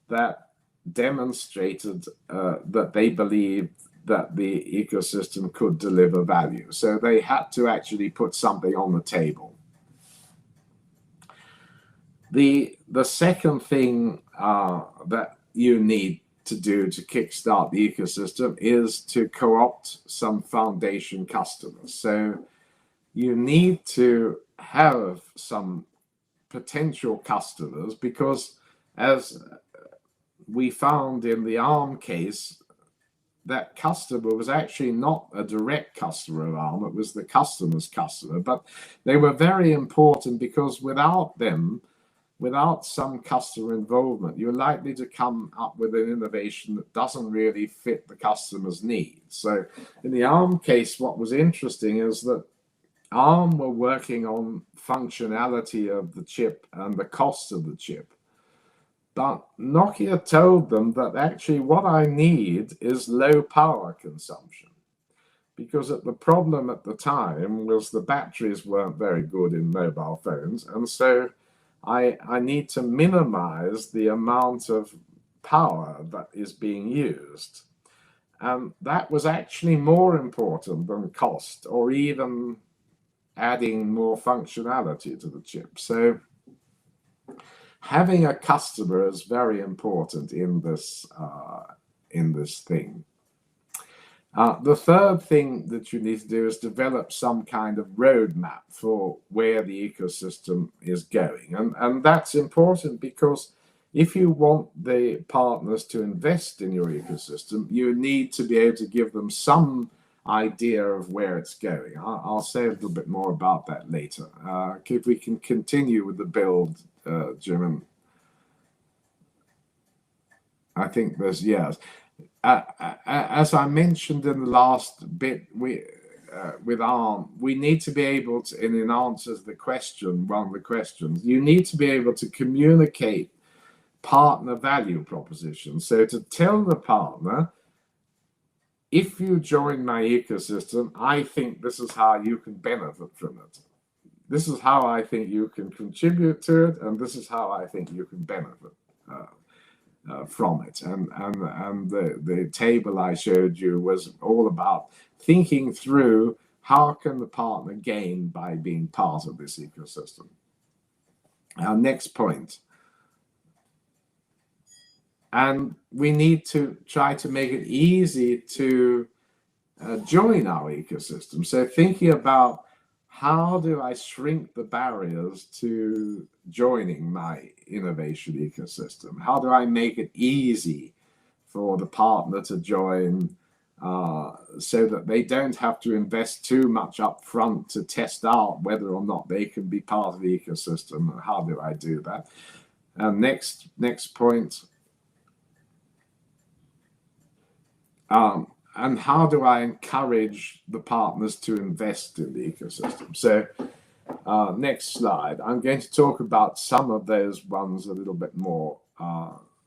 that demonstrated that they believed that the ecosystem could deliver value. So they had to actually put something on the table. The second thing that you need to do to kickstart the ecosystem is to co-opt some foundation customers. So you need to have some potential customers, because as we found in the Arm case, that customer was actually not a direct customer of Arm, it was the customer's customer. But they were very important, because without them, without some customer involvement, you're likely to come up with an innovation that doesn't really fit the customer's needs. So in the Arm case, what was interesting is that Arm were working on functionality of the chip and the cost of the chip. But Nokia told them that actually what I need is low power consumption, because the problem at the time was the batteries weren't very good in mobile phones. And so I need to minimize the amount of power that is being used. And that was actually more important than cost or even adding more functionality to the chip. So having a customer is very important in this thing. The third thing that you need to do is develop some kind of roadmap for where the ecosystem is going. And that's important, because if you want the partners to invest in your ecosystem, you need to be able to give them some idea of where it's going. I'll say a little bit more about that later. If we can continue with the build, Jim. I think there's, yes. As I mentioned in the last bit, with Arm, we need to be able to, and in answer to the question, one of the questions, you need to be able to communicate partner value propositions. So to tell the partner, if you join my ecosystem, I think this is how you can benefit from it. This is how I think you can contribute to it, and this is how I think you can benefit from it. And the table I showed you was all about thinking through how can the partner gain by being part of this ecosystem. Our next point. And we need to try to make it easy to join our ecosystem. So thinking about how do I shrink the barriers to joining my innovation ecosystem? How do I make it easy for the partner to join so that they don't have to invest too much up front to test out whether or not they can be part of the ecosystem? How do I do that? And next point. And how do I encourage the partners to invest in the ecosystem? So next slide. I'm going to talk about some of those ones a little bit more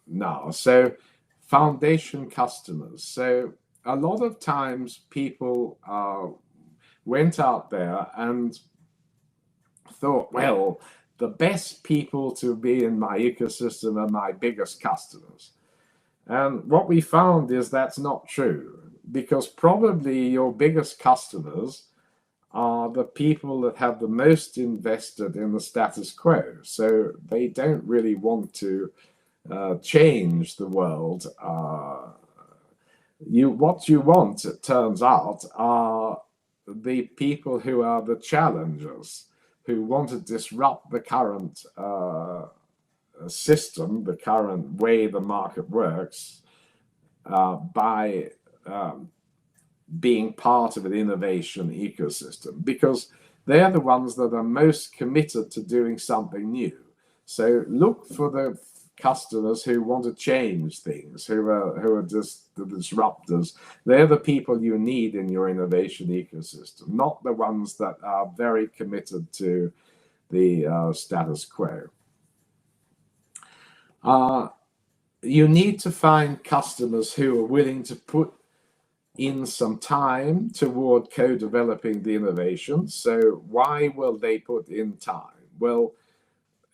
now. So foundation customers. So a lot of times people went out there and thought, well, the best people to be in my ecosystem are my biggest customers. And what we found is that's not true, because probably your biggest customers are the people that have the most invested in the status quo. So they don't really want to change the world. What you want, it turns out, are the people who are the challengers, who want to disrupt the current system, the current way the market works, by being part of an innovation ecosystem, because they're the ones that are most committed to doing something new. So look for the customers who want to change things, who are just the disruptors. They're the people you need in your innovation ecosystem, not the ones that are very committed to the status quo. You need to find customers who are willing to put in some time toward co-developing the innovation. So why will they put in time? Well,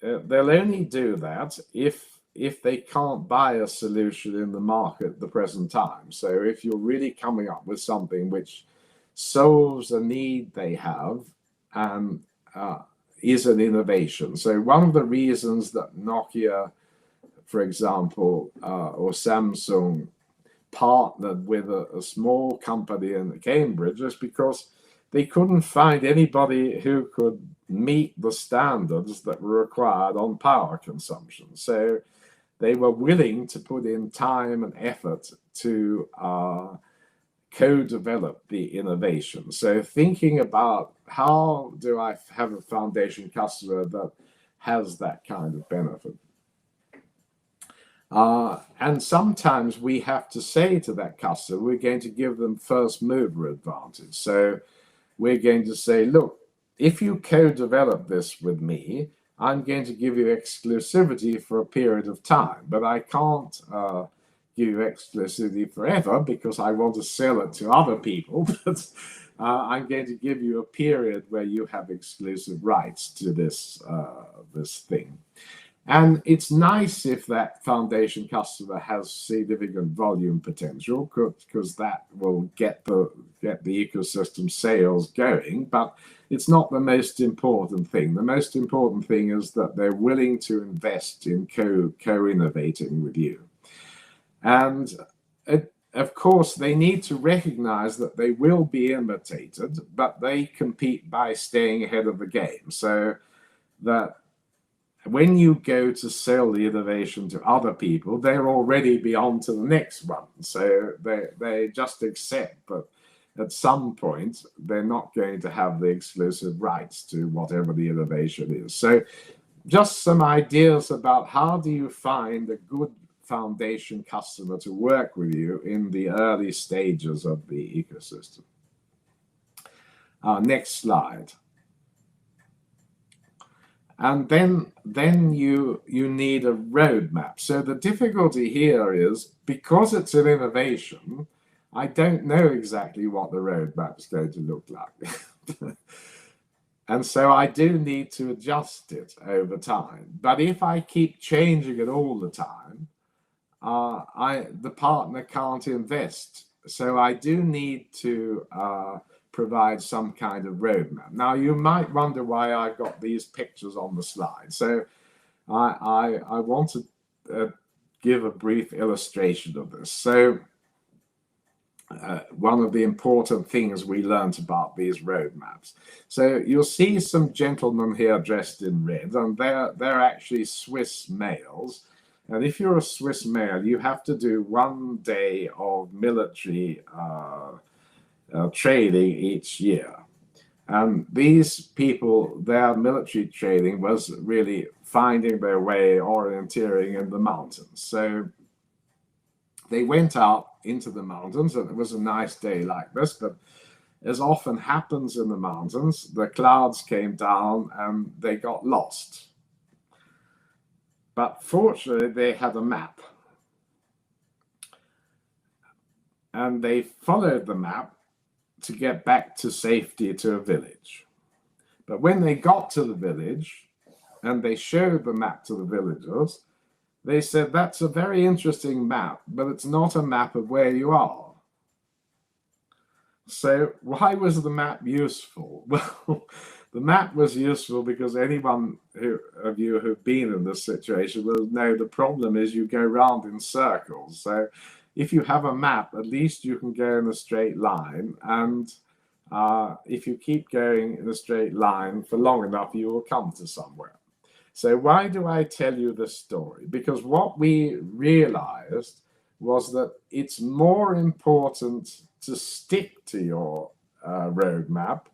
they'll only do that if they can't buy a solution in the market at the present time. So if you're really coming up with something which solves a need they have and is an innovation. So one of the reasons that Nokia, for example, or Samsung partnered with a small company in Cambridge is because they couldn't find anybody who could meet the standards that were required on power consumption. So they were willing to put in time and effort to co-develop the innovation. So thinking about how do I have a foundation customer that has that kind of benefit. And sometimes we have to say to that customer, we're going to give them first mover advantage. So we're going to say, look, if you co-develop this with me, I'm going to give you exclusivity for a period of time, but I can't give you exclusivity forever because I want to sell it to other people. But I'm going to give you a period where you have exclusive rights to this thing. And it's nice if that foundation customer has significant volume potential, because that will get the ecosystem sales going. But it's not the most important thing. The most important thing is that they're willing to invest in co-innovating with you. And of course, they need to recognize that they will be imitated, but they compete by staying ahead of the game. So that when you go to sell the innovation to other people, they're already beyond to the next one. So they just accept that at some point, they're not going to have the exclusive rights to whatever the innovation is. So just some ideas about how do you find a good foundation customer to work with you in the early stages of the ecosystem. Next slide. And then you need a roadmap. So the difficulty here is, because it's an innovation, I don't know exactly what the roadmap is going to look like. And so I do need to adjust it over time. But if I keep changing it all the time, the partner can't invest. So I do need to provide some kind of roadmap. Now, you might wonder why I've got these pictures on the slide. So I want to give a brief illustration of this. So one of the important things we learned about these roadmaps. So you'll see some gentlemen here dressed in red, and they're actually Swiss males. And if you're a Swiss male, you have to do 1 day of military training each year. And these people, their military training was really finding their way, orienteering in the mountains. So they went out into the mountains, and it was a nice day like this, but as often happens in the mountains, the clouds came down and they got lost. But fortunately, they had a map, and they followed the map to get back to safety to a village. But when they got to the village and they showed the map to the villagers, they said, "That's a very interesting map, but it's not a map of where you are." So why was the map useful? Well, the map was useful because anyone of you who've been in this situation will know the problem is you go round in circles. So if you have a map, at least you can go in a straight line. And if you keep going in a straight line for long enough, you will come to somewhere. So why do I tell you this story? Because what we realized was that it's more important to stick to your roadmap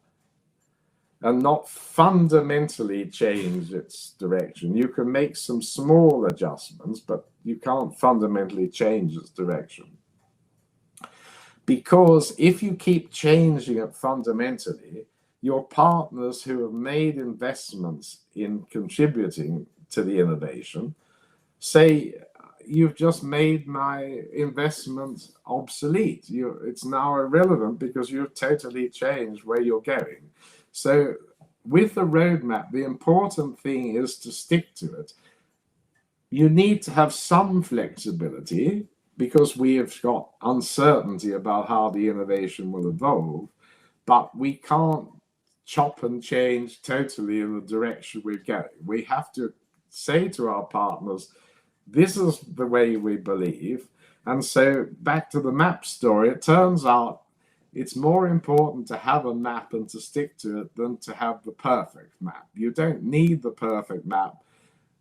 and not fundamentally change its direction. You can make some small adjustments, but you can't fundamentally change its direction. Because if you keep changing it fundamentally, your partners who have made investments in contributing to the innovation say, "You've just made my investment obsolete. It's now irrelevant because you've totally changed where you're going." So with the roadmap, the important thing is to stick to it. You need to have some flexibility because we have got uncertainty about how the innovation will evolve, but we can't chop and change totally in the direction we're going. We have to say to our partners, this is the way we believe. And so back to the map story, it turns out it's more important to have a map and to stick to it than to have the perfect map. You don't need the perfect map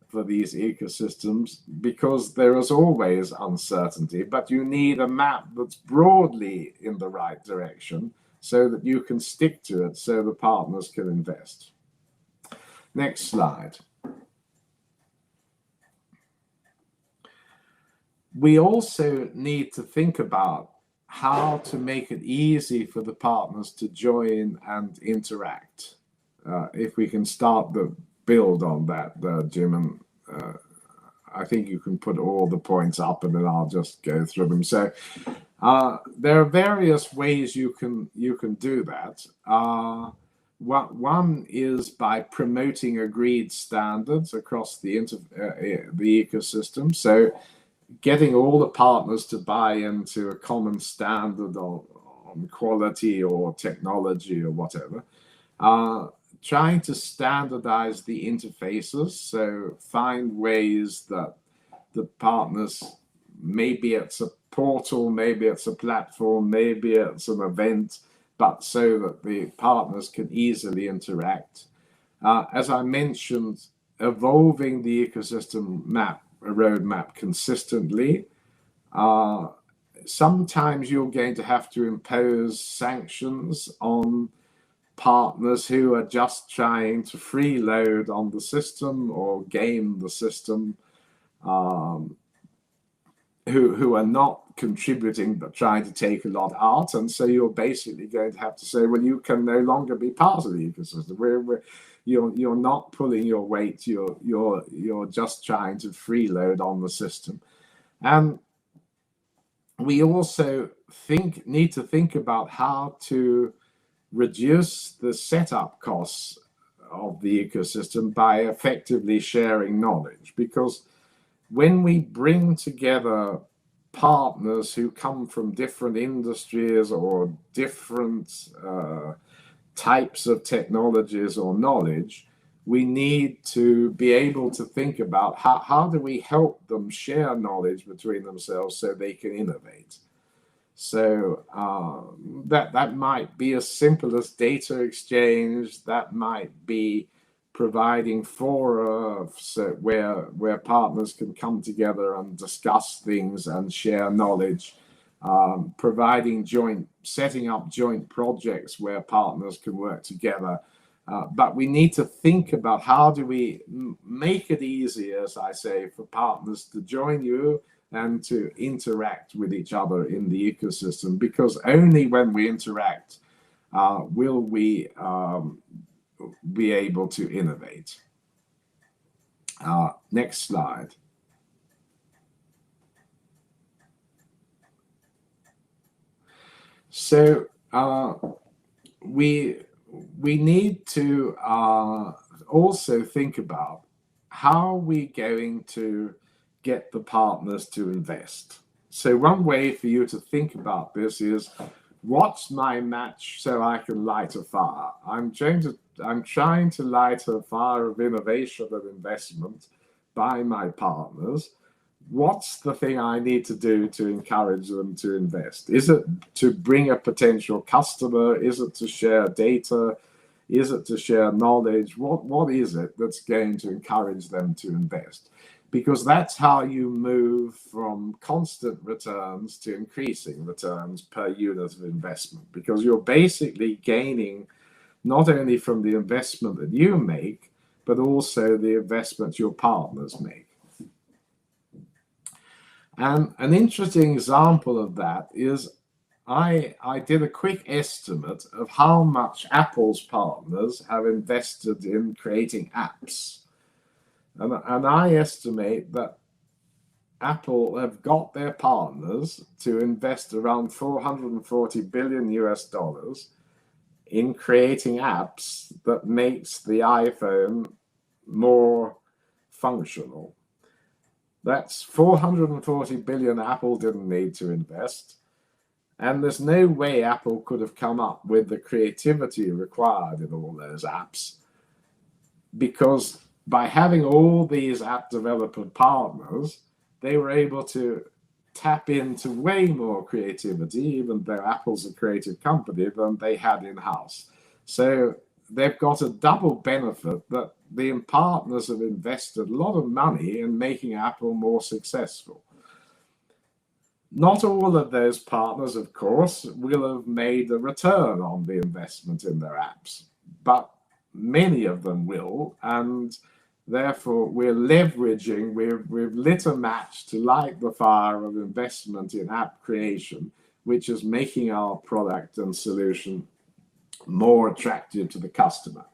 for these ecosystems because there is always uncertainty, but you need a map that's broadly in the right direction so that you can stick to it so the partners can invest. Next slide. We also need to think about how to make it easy for the partners to join and interact. If we can start the build on that, Jim, and I think you can put all the points up and then I'll just go through them. So there are various ways you can do that. One is by promoting agreed standards across the ecosystem. So getting all the partners to buy into a common standard on quality or technology or whatever. Trying to standardize the interfaces, so find ways that the partners, maybe it's a portal, maybe it's a platform, maybe it's an event, but so that the partners can easily interact. As I mentioned, evolving the ecosystem roadmap consistently. Sometimes you're going to have to impose sanctions on partners who are just trying to freeload on the system or game the system, who are not contributing but trying to take a lot out. And so you're basically going to have to say, well, you can no longer be part of the ecosystem. You're not pulling your weight. You're just trying to freeload on the system. And we also need to think about how to reduce the setup costs of the ecosystem by effectively sharing knowledge, because when we bring together partners who come from different industries or different types of technologies or knowledge, we need to be able to think about how do we help them share knowledge between themselves so they can innovate. So that might be as simple as data exchange. That might be providing fora where partners can come together and discuss things and share knowledge, setting up joint projects where partners can work together. But we need to think about how do we make it easy, as I say, for partners to join you and to interact with each other in the ecosystem, because only when we interact will we be able to innovate. Next slide. So we need to also think about how we're going to get the partners to invest. So one way for you to think about this is, what's my match so I can light a fire? I'm trying to light a fire of innovation and investment by my partners. What's the thing I need to do to encourage them to invest? Is it to bring a potential customer? Is it to share data? Is it to share knowledge? What is it that's going to encourage them to invest? Because that's how you move from constant returns to increasing returns per unit of investment, because you're basically gaining not only from the investment that you make, but also the investment your partners make. And an interesting example of that is I did a quick estimate of how much Apple's partners have invested in creating apps. And I estimate that Apple have got their partners to invest around 440 billion US dollars in creating apps that makes the iPhone more functional. That's 440 billion Apple didn't need to invest. And there's no way Apple could have come up with the creativity required in all those apps, because by having all these app developer partners, they were able to tap into way more creativity, even though Apple's a creative company, than they had in-house. So they've got a double benefit, that the partners have invested a lot of money in making Apple more successful. Not all of those partners, of course, will have made a return on the investment in their apps, but many of them will, and therefore we're leveraging, we've lit a match to light the fire of investment in app creation, which is making our product and solution more attractive to the customer.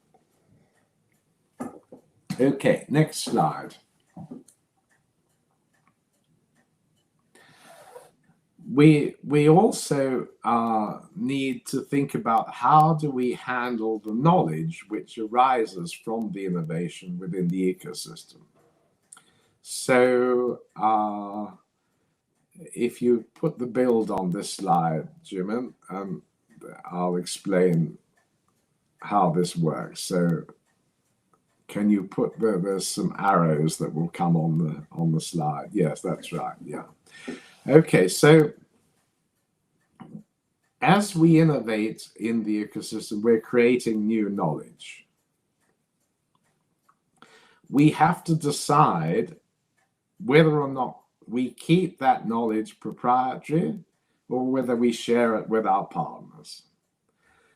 Okay, next slide. We also need to think about how do we handle the knowledge which arises from the innovation within the ecosystem. So if you put the build on this slide, Jimin, I'll explain how this works. So can you put there's some arrows that will come on the slide? Yes, that's right. Yeah. Okay, so as we innovate in the ecosystem, we're creating new knowledge. We have to decide whether or not we keep that knowledge proprietary or whether we share it with our partners.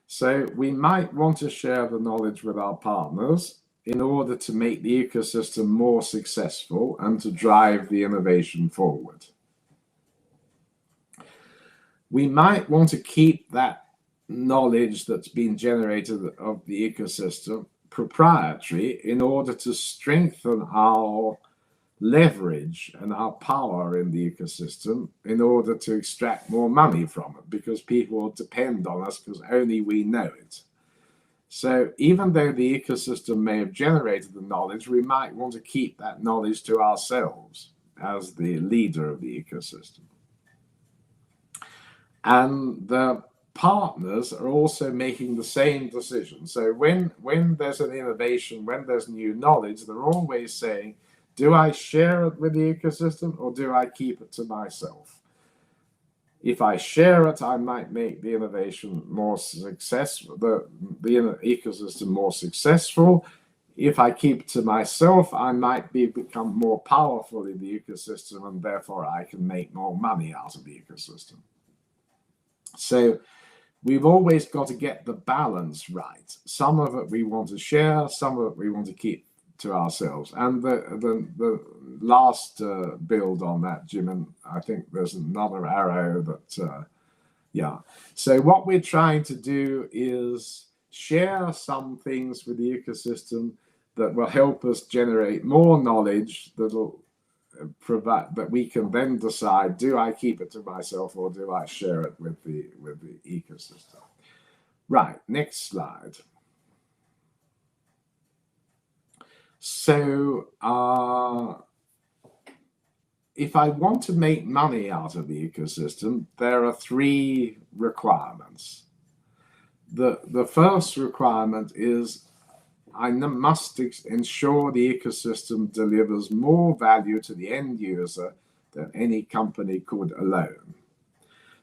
So we might want to share the knowledge with our partners in order to make the ecosystem more successful and to drive the innovation forward. We might want to keep that knowledge that's been generated of the ecosystem proprietary in order to strengthen our leverage and our power in the ecosystem, in order to extract more money from it, because people will depend on us because only we know it. So even though the ecosystem may have generated the knowledge, we might want to keep that knowledge to ourselves, as the leader of the ecosystem. And the partners are also making the same decision. So when there's an innovation, when there's new knowledge, they're always saying, do I share it with the ecosystem or do I keep it to myself? If I share it, I might make the innovation more successful, the ecosystem more successful. If I keep it to myself, I might become more powerful in the ecosystem, and therefore I can make more money out of the ecosystem. So we've always got to get the balance right. Some of it we want to share, some of it we want to keep to ourselves. And the last build on that, Jim, and I think there's another arrow that, yeah. So what we're trying to do is share some things with the ecosystem that will help us generate more knowledge that'll provide, that we can then decide, do I keep it to myself or do I share it with the ecosystem? Right, next slide. So if I want to make money out of the ecosystem, there are three requirements. The first requirement is I must ensure the ecosystem delivers more value to the end user than any company could alone.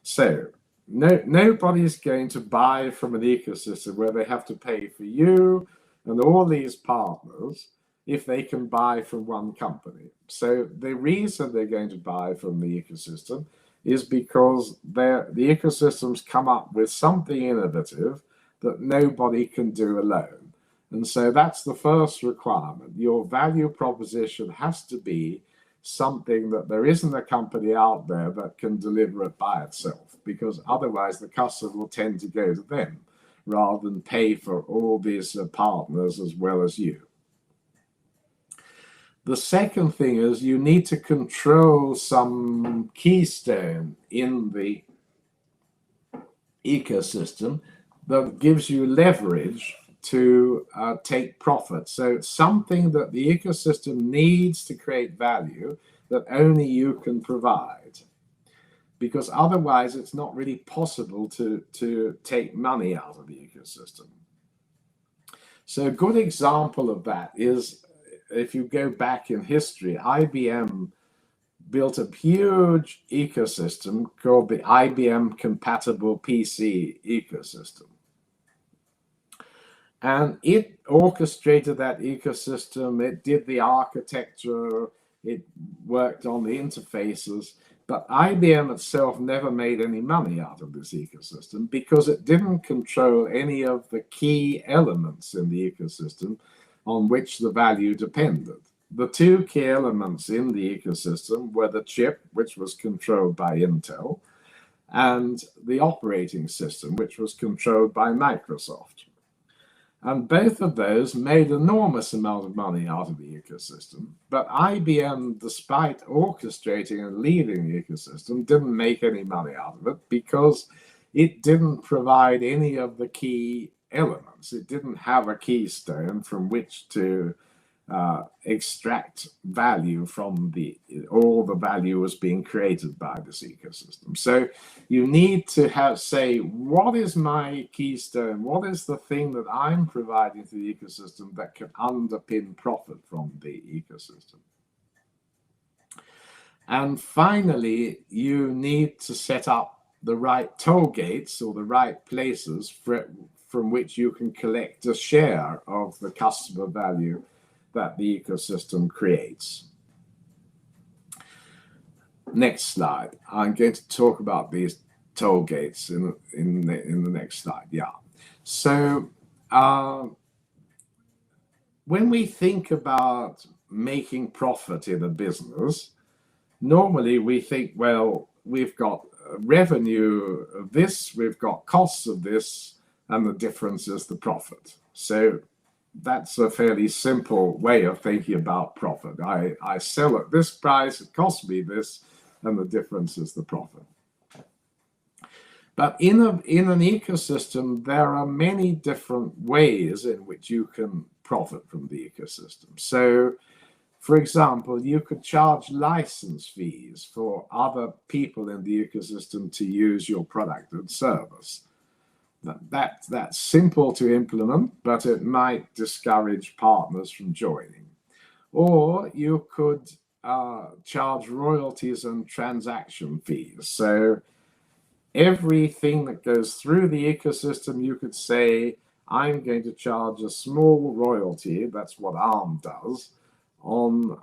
So nobody's going to buy from an ecosystem where they have to pay for you and all these partners if they can buy from one company. So the reason they're going to buy from the ecosystem is because the ecosystems come up with something innovative that nobody can do alone. And so that's the first requirement. Your value proposition has to be something that there isn't a company out there that can deliver it by itself, because otherwise the customer will tend to go to them rather than pay for all these partners as well as you. The second thing is you need to control some keystone in the ecosystem that gives you leverage to take profit. So it's something that the ecosystem needs to create value that only you can provide, because otherwise it's not really possible to take money out of the ecosystem. So a good example of that is, if you go back in history, IBM built a huge ecosystem called the IBM compatible PC ecosystem. And it orchestrated that ecosystem, it did the architecture, it worked on the interfaces, but IBM itself never made any money out of this ecosystem because it didn't control any of the key elements in the ecosystem on which the value depended. The two key elements in the ecosystem were the chip, which was controlled by Intel, and the operating system, which was controlled by Microsoft. And both of those made enormous amount of money out of the ecosystem. But IBM, despite orchestrating and leading the ecosystem, didn't make any money out of it because it didn't provide any of the key elements. It didn't have a keystone from which to extract value from all the value was being created by this ecosystem. So you need to say, what is my keystone? What is the thing that I'm providing to the ecosystem that can underpin profit from the ecosystem? And finally, you need to set up the right toll gates or the right places from which you can collect a share of the customer value that the ecosystem creates. Next slide. I'm going to talk about these toll gates in the next slide. Yeah. So when we think about making profit in a business, normally we think, well, we've got revenue of this, we've got costs of this, and the difference is the profit. So that's a fairly simple way of thinking about profit. I sell at this price, it costs me this, and the difference is the profit. But in an ecosystem, there are many different ways in which you can profit from the ecosystem. So, For example, you could charge license fees for other people in the ecosystem to use your product and service. That's simple to implement, but it might discourage partners from joining. Or you could charge royalties and transaction fees. So everything that goes through the ecosystem, you could say, I'm going to charge a small royalty, that's what ARM does, on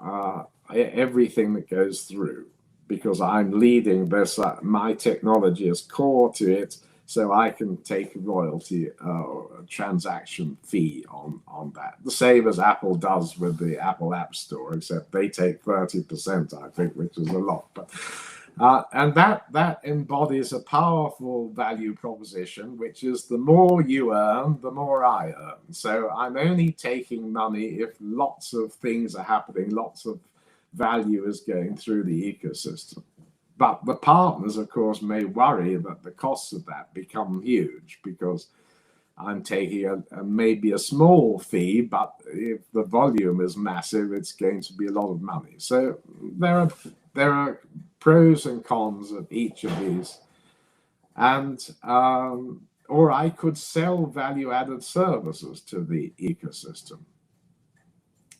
everything that goes through, because I'm leading this, my technology is core to it, so I can take a royalty or a transaction fee on that. The same as Apple does with the Apple App Store, except they take 30%, I think, which is a lot. But and that embodies a powerful value proposition, which is the more you earn, the more I earn. So I'm only taking money if lots of things are happening, lots of value is going through the ecosystem. But the partners, of course, may worry that the costs of that become huge, because I'm taking maybe a small fee, but if the volume is massive, it's going to be a lot of money. So there are pros and cons of each of these. And or I could sell value-added services to the ecosystem.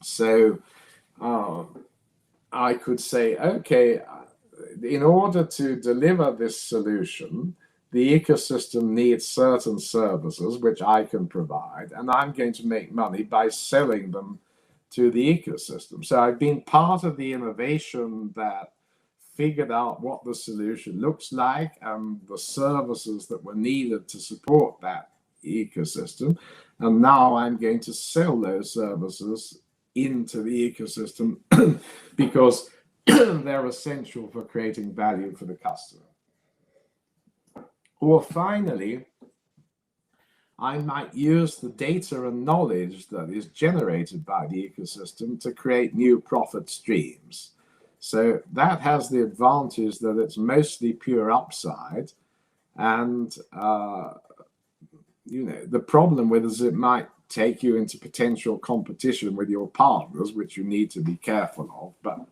So I could say, okay, in order to deliver this solution, the ecosystem needs certain services which I can provide, and I'm going to make money by selling them to the ecosystem. So I've been part of the innovation that figured out what the solution looks like and the services that were needed to support that ecosystem. And now I'm going to sell those services into the ecosystem because they're essential for creating value for the customer. Or finally, I might use the data and knowledge that is generated by the ecosystem to create new profit streams. So that has the advantage that it's mostly pure upside. And, the problem with it is it might take you into potential competition with your partners, which you need to be careful of, but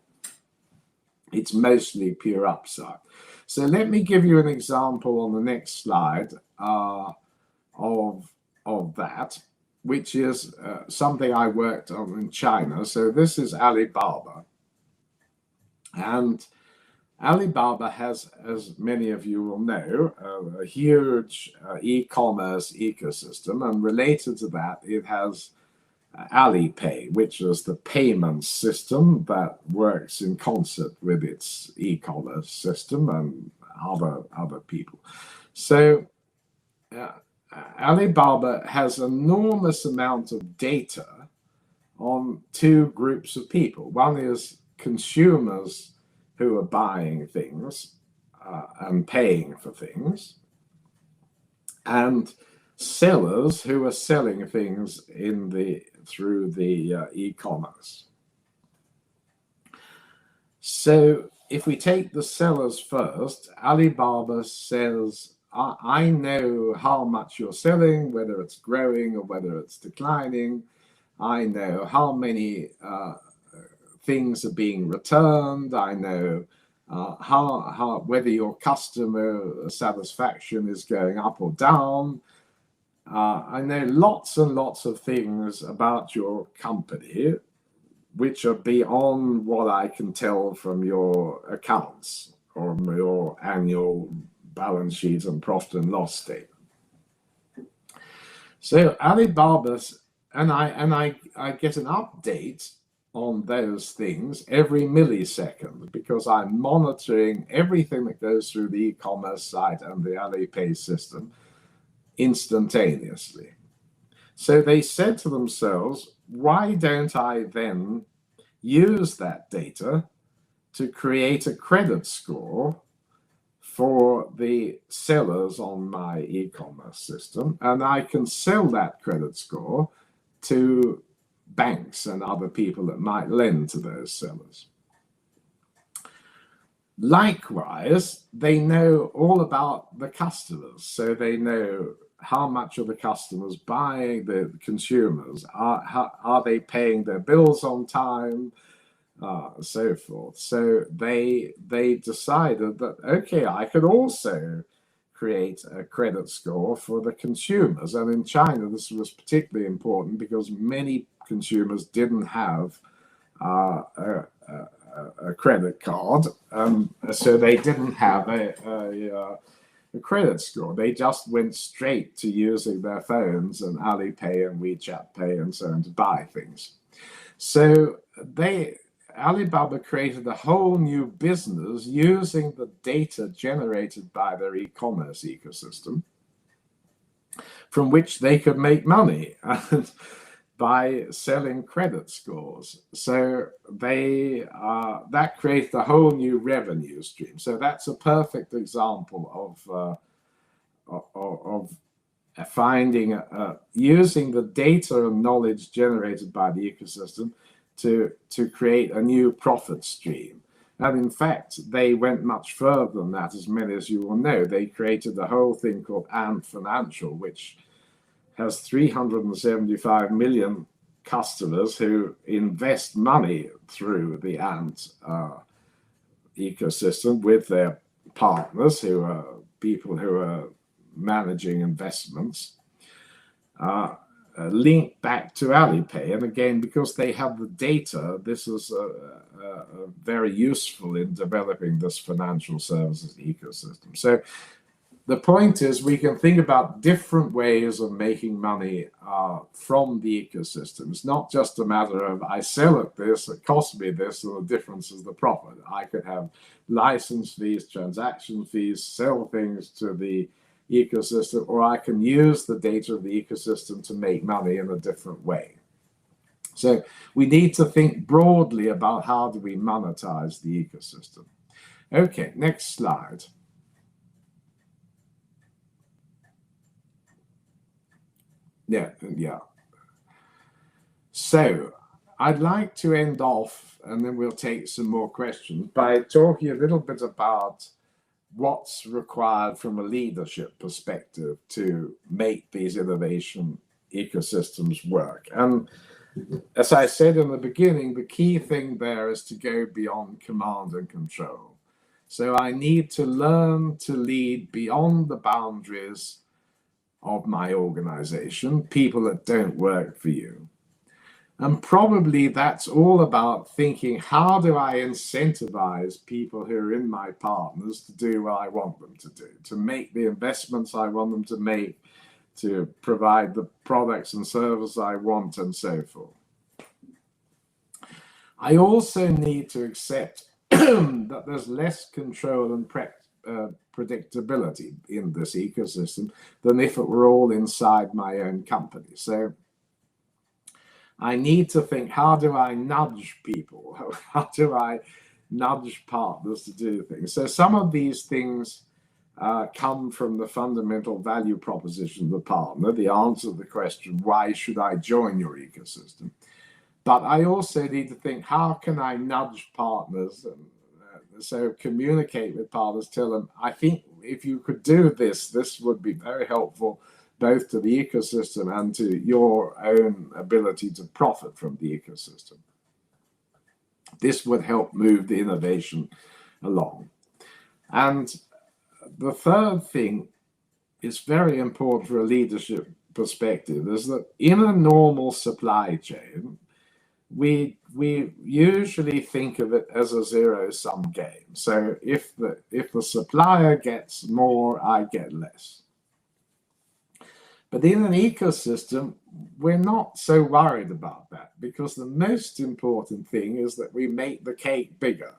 it's mostly pure upside. So let me give you an example on the next slide of that, which is something I worked on in China. So this is Alibaba. And Alibaba has, as many of you will know, a huge e-commerce ecosystem. And related to that, it has Alipay, which is the payment system that works in concert with its e-commerce system and other people. So Alibaba has enormous amount of data on two groups of people. One is consumers who are buying things and paying for things, and sellers who are selling things through the e-commerce. So if we take the sellers first, Alibaba says, I know how much you're selling, whether it's growing or whether it's declining. I know how many things are being returned. I know how whether your customer satisfaction is going up or down. I know lots and lots of things about your company which are beyond what I can tell from your accounts or your annual balance sheet and profit and loss statement. So Alibaba's, and I get an update on those things every millisecond, because I'm monitoring everything that goes through the e-commerce site and the Alipay system instantaneously. So they said to themselves, why don't I then use that data to create a credit score for the sellers on my e-commerce system, and I can sell that credit score to banks and other people that might lend to those sellers. Likewise, they know all about the customers, so they know how much are the customers buying, the consumers, are they paying their bills on time, so forth. So they decided that, okay, I could also create a credit score for the consumers. And in China, this was particularly important because many consumers didn't have a credit card, so they didn't have a credit score. They just went straight to using their phones and Alipay and WeChat Pay and so on to buy things. So Alibaba created a whole new business using the data generated by their e-commerce ecosystem, from which they could make money by selling credit scores. So that created a whole new revenue stream. So that's a perfect example of finding using the data and knowledge generated by the ecosystem to create a new profit stream. And in fact, they went much further than that, as many as you will know. They created the whole thing called Ant Financial, which has 375 million customers who invest money through the Ant ecosystem with their partners, who are people who are managing investments, linked back to Alipay. And again, because they have the data, this is very useful in developing this financial services ecosystem. So the point is, we can think about different ways of making money from the ecosystem. It's not just a matter of I sell at this, it costs me this, and the difference is the profit. I could have license fees, transaction fees, sell things to the ecosystem, or I can use the data of the ecosystem to make money in a different way. So we need to think broadly about how do we monetize the ecosystem. Okay, next slide. Yeah. So I'd like to end off, and then we'll take some more questions, by talking a little bit about what's required from a leadership perspective to make these innovation ecosystems work. And as I said in the beginning, the key thing there is to go beyond command and control. So I need to learn to lead beyond the boundaries of my organization, people that don't work for you. And probably that's all about thinking, how do I incentivize people who are in my partners to do what I want them to do, to make the investments I want them to make, to provide the products and services I want, and so forth. I also need to accept that there's less control and predictability in this ecosystem than if it were all inside my own company. So I need to think, how do I nudge people? How do I nudge partners to do things? So some of these things come from the fundamental value proposition of the partner, the answer to the question, why should I join your ecosystem? But I also need to think, how can I nudge partners? So communicate with partners, tell them, I think if you could do this, this would be very helpful both to the ecosystem and to your own ability to profit from the ecosystem. This would help move the innovation along. And the third thing is very important for a leadership perspective, is that in a normal supply chain, we usually think of it as a zero-sum game. So if the supplier gets more, I get less. But in an ecosystem, we're not so worried about that, because the most important thing is that we make the cake bigger.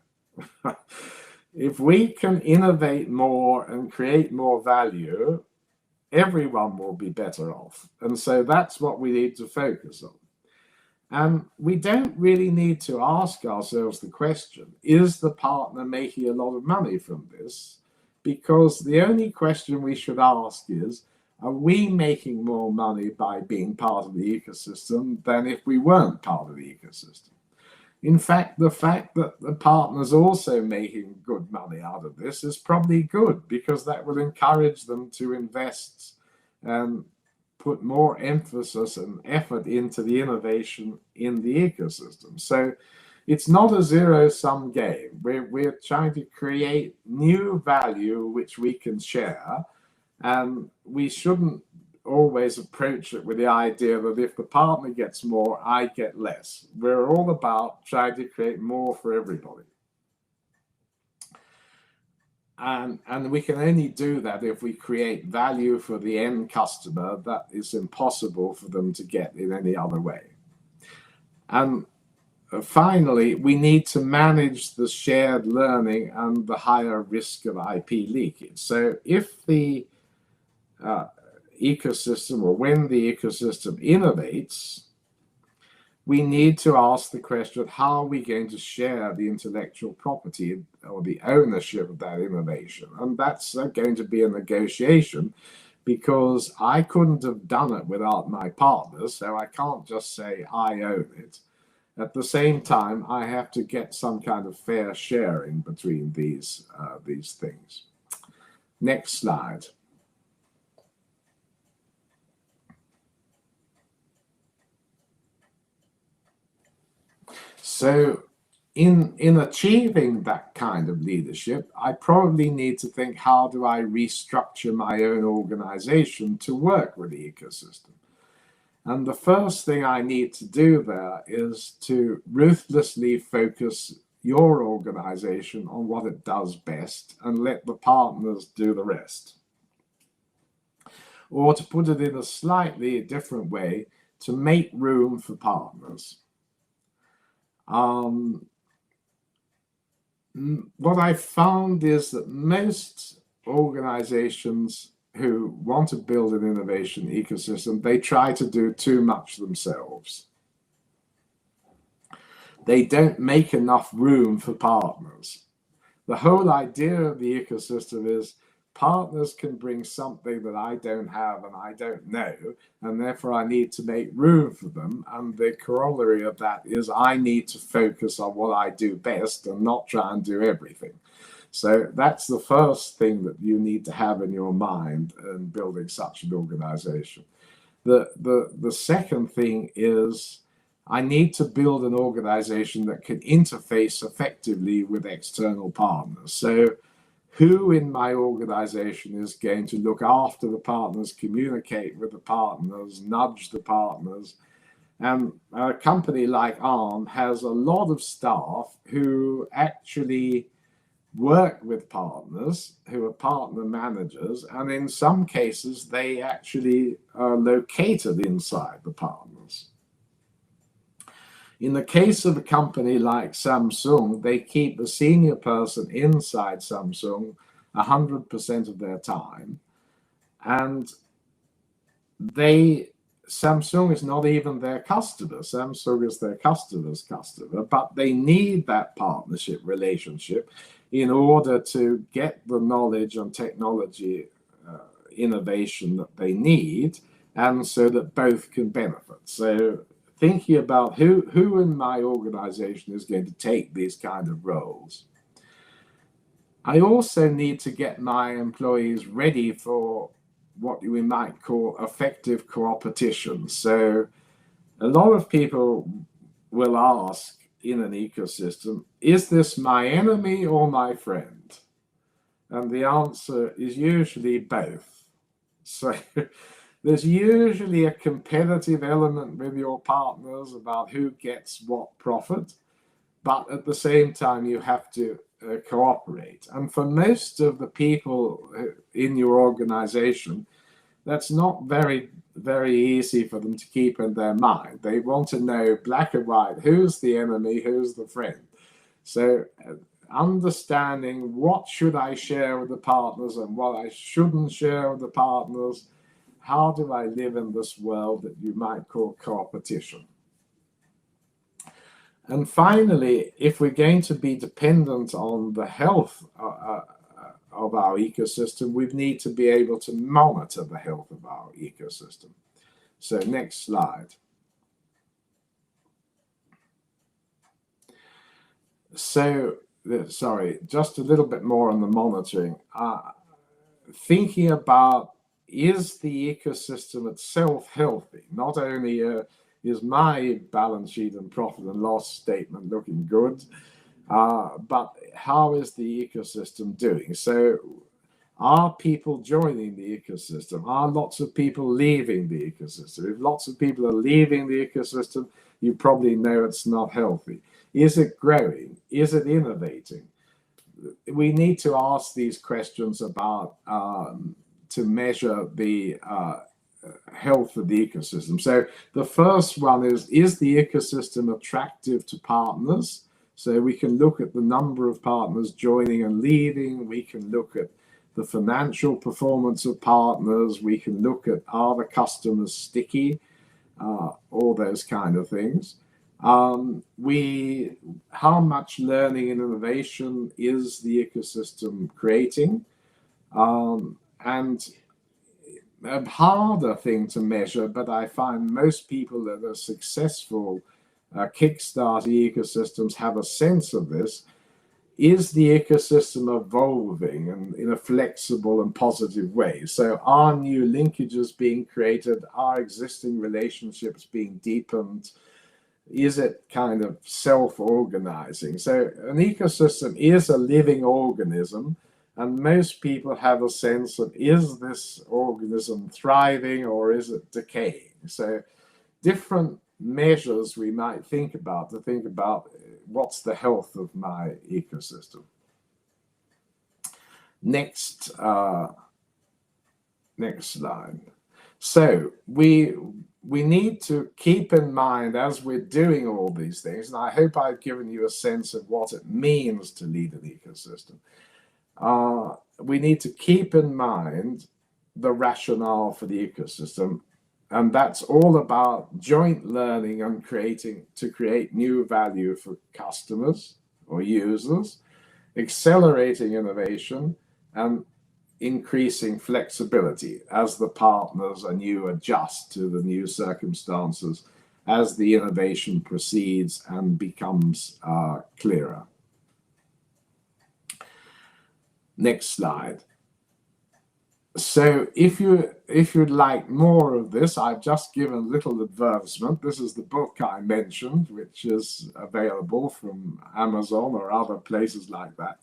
If we can innovate more and create more value, everyone will be better off. And so that's what we need to focus on. And we don't really need to ask ourselves the question, is the partner making a lot of money from this? Because the only question we should ask is, are we making more money by being part of the ecosystem than if we weren't part of the ecosystem? In fact, the fact that the partner's also making good money out of this is probably good, because that will encourage them to invest and put more emphasis and effort into the innovation in the ecosystem. So it's not a zero-sum game. We're trying to create new value which we can share, and we shouldn't always approach it with the idea that if the partner gets more, I get less. We're all about trying to create more for everybody. And we can only do that if we create value for the end customer that is impossible for them to get in any other way. And finally, we need to manage the shared learning and the higher risk of IP leakage. So if the ecosystem, or when the ecosystem innovates, we need to ask the question, how are we going to share the intellectual property or the ownership of that innovation? And that's going to be a negotiation, because I couldn't have done it without my partners, so I can't just say I own it. At the same time, I have to get some kind of fair sharing between these things. Next slide. So in achieving that kind of leadership, I probably need to think, how do I restructure my own organization to work with the ecosystem? And the first thing I need to do there is to ruthlessly focus your organization on what it does best and let the partners do the rest. Or to put it in a slightly different way, to make room for partners. What I found is that most organizations who want to build an innovation ecosystem, they try to do too much themselves. They don't make enough room for partners. The whole idea of the ecosystem is partners can bring something that I don't have and I don't know, and therefore I need to make room for them. And the corollary of that is I need to focus on what I do best and not try and do everything. So that's the first thing that you need to have in your mind in building such an organization. The second thing is I need to build an organization that can interface effectively with external partners. So who in my organization is going to look after the partners, communicate with the partners, nudge the partners? And a company like Arm has a lot of staff who actually work with partners, who are partner managers, and in some cases they actually are located inside the partners. In the case of a company like Samsung, they keep a senior person inside Samsung 100% of their time, and Samsung is not even their customer. Samsung is their customer's customer, but they need that partnership relationship in order to get the knowledge and technology innovation that they need, and so that both can benefit. So thinking about who in my organization is going to take these kind of roles. I also need to get my employees ready for what we might call effective coopetition. So a lot of people will ask in an ecosystem, is this my enemy or my friend? And the answer is usually both. So there's usually a competitive element with your partners about who gets what profit, but at the same time you have to cooperate. And for most of the people in your organization, that's not very easy for them to keep in their mind. They want to know black and white, who's the enemy, who's the friend. So understanding what should I share with the partners and what I shouldn't share with the partners. How do I live in this world that you might call coopetition? And finally, if we're going to be dependent on the health of our ecosystem, we need to be able to monitor the health of our ecosystem. So next slide. So, sorry, just a little bit more on the monitoring. Thinking about, is the ecosystem itself healthy? Not only is my balance sheet and profit and loss statement looking good? But how is the ecosystem doing? So are people joining the ecosystem? Are lots of people leaving the ecosystem? If lots of people are leaving the ecosystem, you probably know it's not healthy. Is it growing? Is it innovating? We need to ask these questions about to measure the health of the ecosystem. So the first one is the ecosystem attractive to partners? So we can look at the number of partners joining and leaving. We can look at the financial performance of partners. We can look at, are the customers sticky? All those kind of things. How much learning and innovation is the ecosystem creating? And a harder thing to measure, but I find most people that are successful Kickstarter ecosystems have a sense of this. Is the ecosystem evolving and in a flexible and positive way? So are new linkages being created? Are existing relationships being deepened? Is it kind of self-organizing? So an ecosystem is a living organism, and most people have a sense of, is this organism thriving or is it decaying? So different measures we might think about to think about what's the health of my ecosystem. Next slide. So we need to keep in mind as we're doing all these things, and I hope I've given you a sense of what it means to lead an ecosystem. We need to keep in mind the rationale for the ecosystem, and that's all about joint learning and to create new value for customers or users, accelerating innovation, and increasing flexibility as the partners and you adjust to the new circumstances as the innovation proceeds and becomes clearer. Next slide. So if you'd like more of this, I've just given a little advertisement. This is the book I mentioned, which is available from Amazon or other places like that.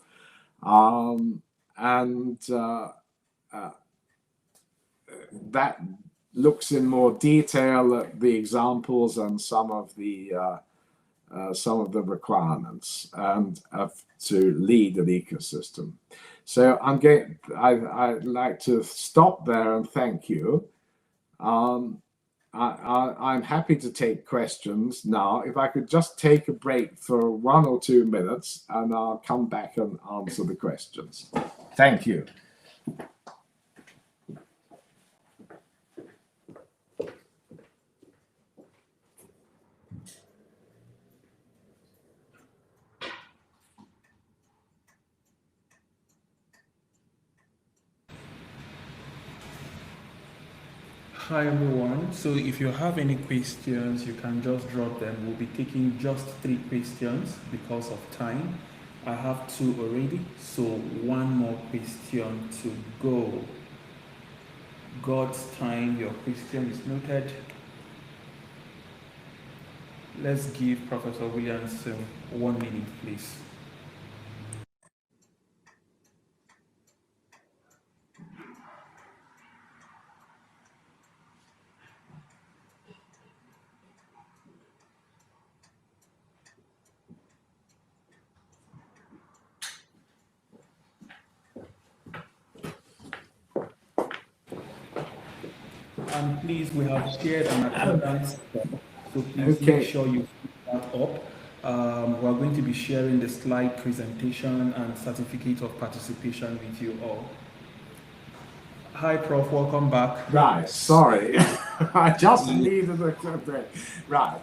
That looks in more detail at the examples and some of the requirements and to lead an ecosystem. So I'd like to stop there and thank you. I'm happy to take questions now. If I could just take a break for 1 or 2 minutes, and I'll come back and answer the questions. Thank you. Hi everyone. So if you have any questions, you can just drop them. We'll be taking just 3 questions because of time. I have 2 already, so 1 more question to go. God's time, your question is noted. Let's give Professor Williamson 1 minute, please. And please, we have shared an attendance, so please make sure you put that up. We're going to be sharing the slide presentation and certificate of participation with you all. Hi, Prof. Welcome back. Right. Sorry, I just needed a break. Right.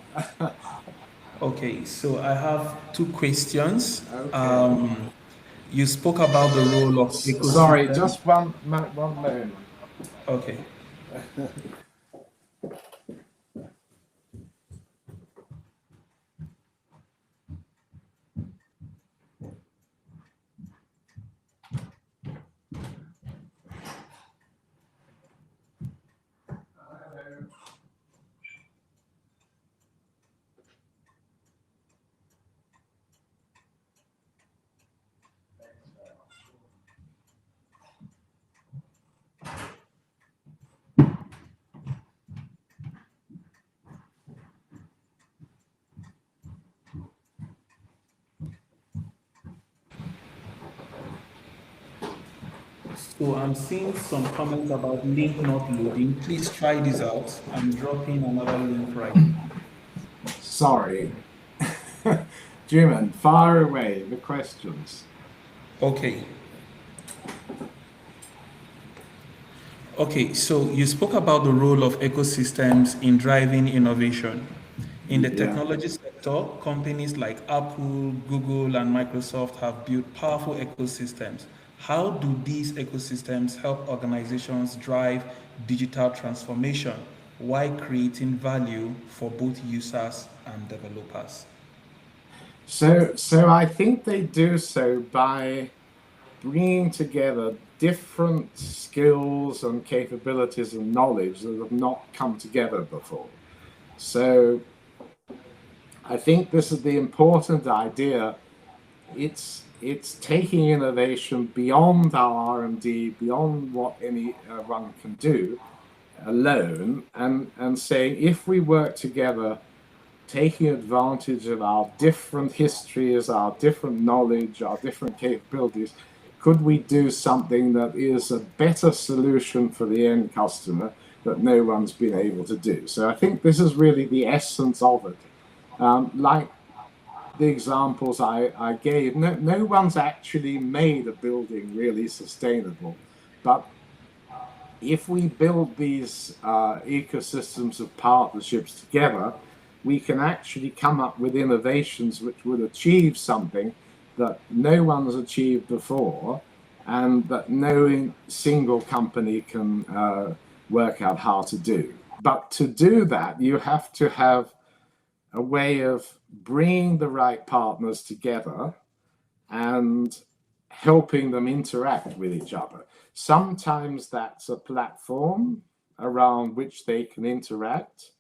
Okay, so I have 2 questions. Okay. You spoke about the role of ecosystem. Sorry, just one moment. Okay. So I'm seeing some comments about link not loading. Please try this out. I'm dropping another link right now. Sorry. Jimin, fire away the questions. Okay. Okay, so you spoke about the role of ecosystems in driving innovation. In the Yeah. technology sector, companies like Apple, Google, and Microsoft have built powerful ecosystems. How do these ecosystems help organizations drive digital transformation while creating value for both users and developers? So I think they do so by bringing together different skills and capabilities and knowledge that have not come together before. So I think this is the important idea. It's taking innovation beyond our R&D, beyond what anyone can do alone, and saying if we work together, taking advantage of our different histories, our different knowledge, our different capabilities, could we do something that is a better solution for the end customer that no one's been able to do? So I think this is really the essence of it. Like the examples I gave, no one's actually made a building really sustainable. But if we build these ecosystems of partnerships together, we can actually come up with innovations which would achieve something that no one has achieved before and that no single company can work out how to do. But to do that, you have to have a way of bringing the right partners together and helping them interact with each other. Sometimes that's a platform around which they can interact,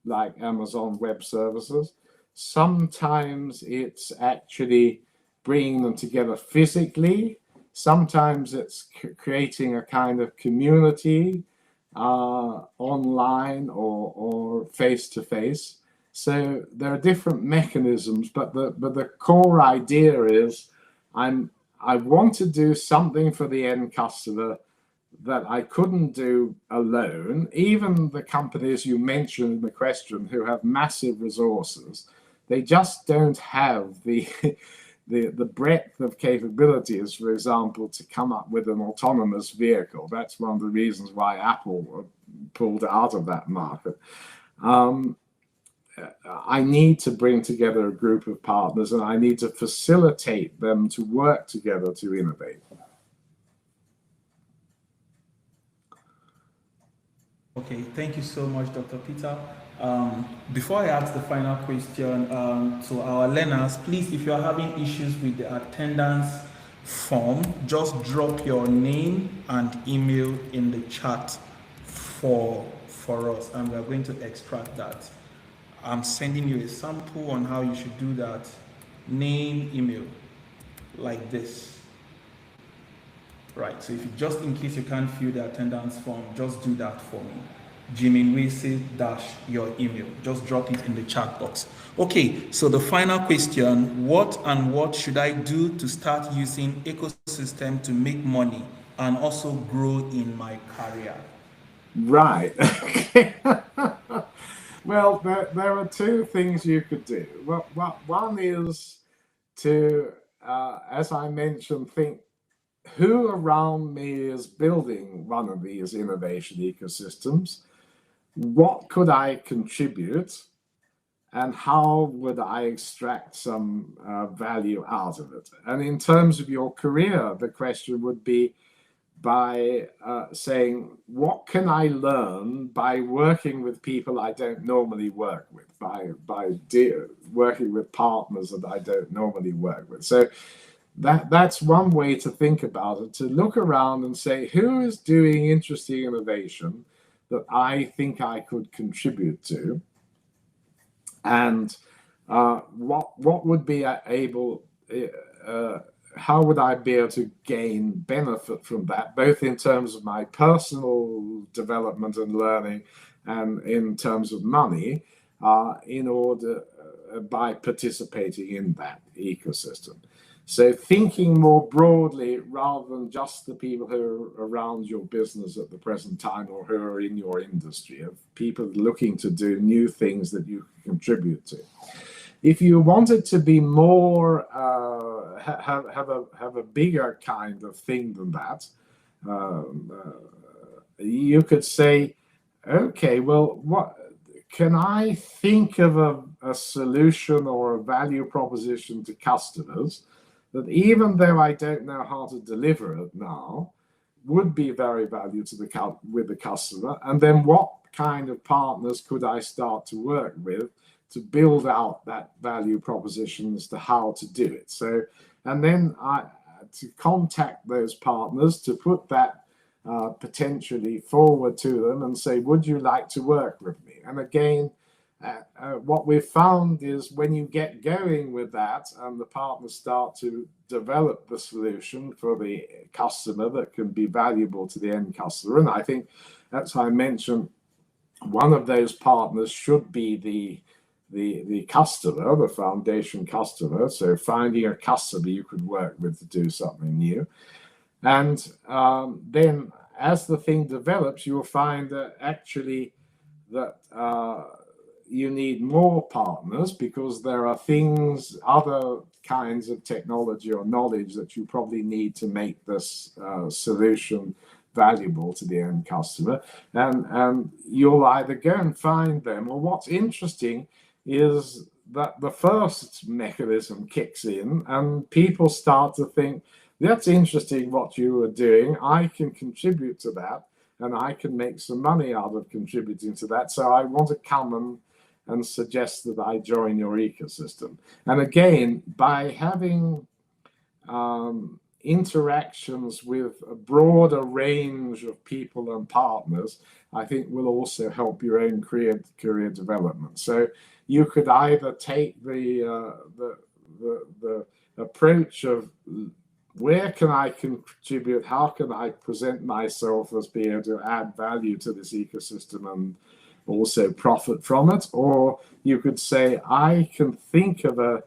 like Amazon Web Services. Sometimes it's actually bringing them together physically. Sometimes it's creating a kind of community online or face to face. So there are different mechanisms, but the core idea is I want to do something for the end customer that I couldn't do alone. Even the companies you mentioned in the question who have massive resources, they just don't have the the breadth of capabilities, for example, to come up with an autonomous vehicle. That's one of the reasons why Apple pulled out of that market. I need to bring together a group of partners and I need to facilitate them to work together to innovate. Okay, thank you so much, Dr. Peter. Before I ask the final question to our learners, please, if you're having issues with the attendance form, just drop your name and email in the chat for us, and we're going to extract that. I'm sending you a sample on how you should do that. Name, email, like this. Right, so if you, just in case you can't fill the attendance form, just do that for me. Jiminwese - your email. Just drop it in the chat box. Okay, so the final question, what should I do to start using ecosystem to make money and also grow in my career? Right. Well, there are two things you could do. Well, one is to, as I mentioned, think who around me is building one of these innovation ecosystems? What could I contribute? And how would I extract some value out of it? And in terms of your career, the question would be by saying, what can I learn by working with people I don't normally work with, by working with partners that I don't normally work with? So that's one way to think about it, to look around and say, who is doing interesting innovation that I think I could contribute to? And what would be able, how would I be able to gain benefit from that, both in terms of my personal development and learning and in terms of money, in order by participating in that ecosystem. So thinking more broadly rather than just the people who are around your business at the present time or who are in your industry, of people looking to do new things that you can contribute to. If you wanted to be more, have a bigger kind of thing than that, you could say, okay, well, what can I think of a solution or a value proposition to customers that, even though I don't know how to deliver it now, would be very valuable to with the customer, and then what kind of partners could I start to work with to build out that value proposition as to how to do it. So, and then to contact those partners, to put that potentially forward to them and say, would you like to work with me? And again, what we've found is when you get going with that and the partners start to develop the solution for the customer that can be valuable to the end customer, and I think, as I mentioned, one of those partners should be the customer, the foundation customer. So finding a customer you could work with to do something new. And then as the thing develops, you'll find that actually that you need more partners, because there are things, other kinds of technology or knowledge that you probably need to make this solution valuable to the end customer. And you'll either go and find them, or what's interesting is that the first mechanism kicks in and people start to think, that's interesting what you are doing, I can contribute to that, and I can make some money out of contributing to that, so I want to come and suggest that I join your ecosystem. And again, by having interactions with a broader range of people and partners, I think will also help your own career development. So you could either take the approach of, where can I contribute? How can I present myself as being able to add value to this ecosystem and also profit from it? Or you could say, I can think of a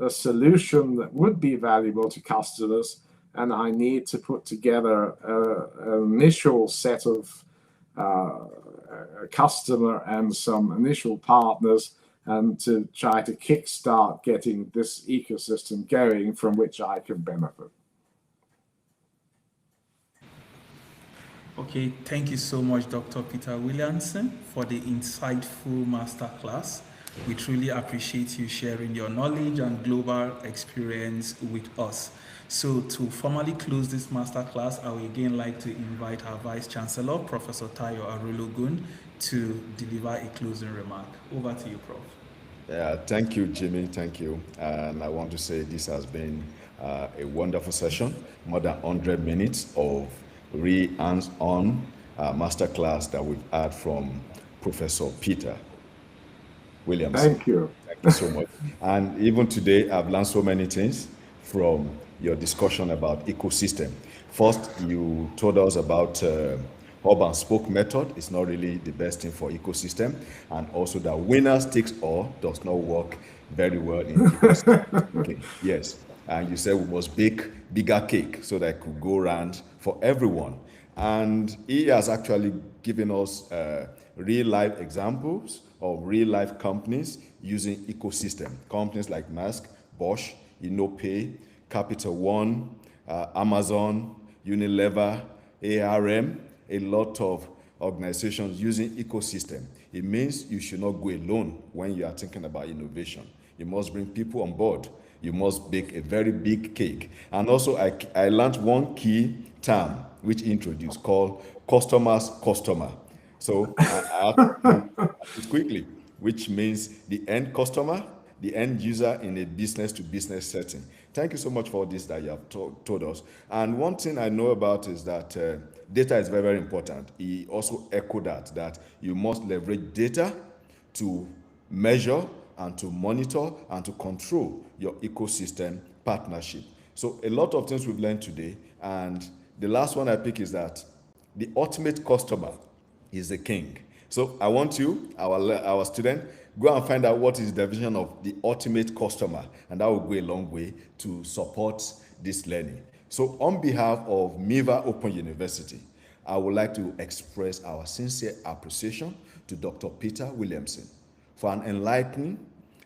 solution that would be valuable to customers, and I need to put together an initial set of a customer and some initial partners, and to try to kickstart getting this ecosystem going from which I can benefit. Okay, thank you so much, Dr. Peter Williamson, for the insightful masterclass. We truly appreciate you sharing your knowledge and global experience with us. So to formally close this masterclass, I would again like to invite our Vice Chancellor, Professor Tayo Arulogun, to deliver a closing remark. Over to you, Prof. Yeah, thank you, Jimmy. Thank you. And I want to say this has been a wonderful session, more than 100 minutes of real hands-on masterclass that we've had from Professor Peter Williamson. Thank you. Thank you so much. And even today, I've learned so many things from your discussion about ecosystem. First, you told us about hub and spoke method is not really the best thing for ecosystem, and also that winners takes all does not work very well in ecosystem. Okay. Yes. And you said we must bake bigger cake so that it could go around for everyone. And he has actually given us real life examples of real life companies using ecosystem. Companies like Maersk, Bosch, InnoPay, Capital One, Amazon, Unilever, ARM, a lot of organizations using ecosystem. It means you should not go alone when you are thinking about innovation. You must bring people on board. You must bake a very big cake. And also, I learned one key term which introduced called customer's customer. So I have to quickly, which means the end customer, the end user in a business-to-business setting. Thank you so much for this that you have told us. And one thing I know about is that data is very, very important. He also echoed that you must leverage data to measure and to monitor and to control your ecosystem partnership. So a lot of things we've learned today. And the last one I pick is that the ultimate customer is the king. So I want you, our student, go and find out what is the definition of the ultimate customer, and that will go a long way to support this learning. So on behalf of Miva Open University, I would like to express our sincere appreciation to Dr. Peter Williamson for an enlightening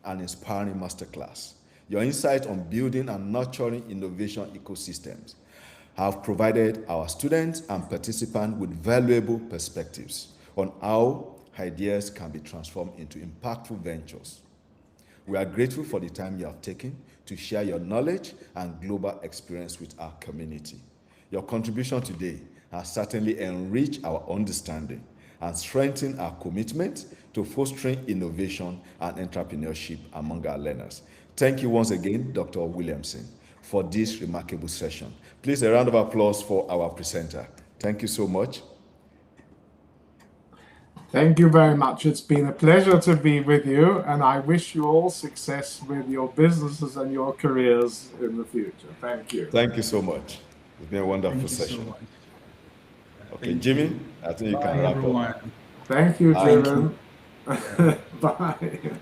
and inspiring masterclass. Your insight on building and nurturing innovation ecosystems have provided our students and participants with valuable perspectives on how ideas can be transformed into impactful ventures. We are grateful for the time you have taken to share your knowledge and global experience with our community. Your contribution today has certainly enriched our understanding and strengthened our commitment to fostering innovation and entrepreneurship among our learners. Thank you once again, Dr. Williamson, for this remarkable session. Please, a round of applause for our presenter. Thank you so much. Thank you very much. It's been a pleasure to be with you, and I wish you all success with your businesses and your careers in the future. Thank you. Thank you so much. It's been a wonderful session. Okay, Jimmy, I think you can wrap up. Thank you, Jimmy. Bye.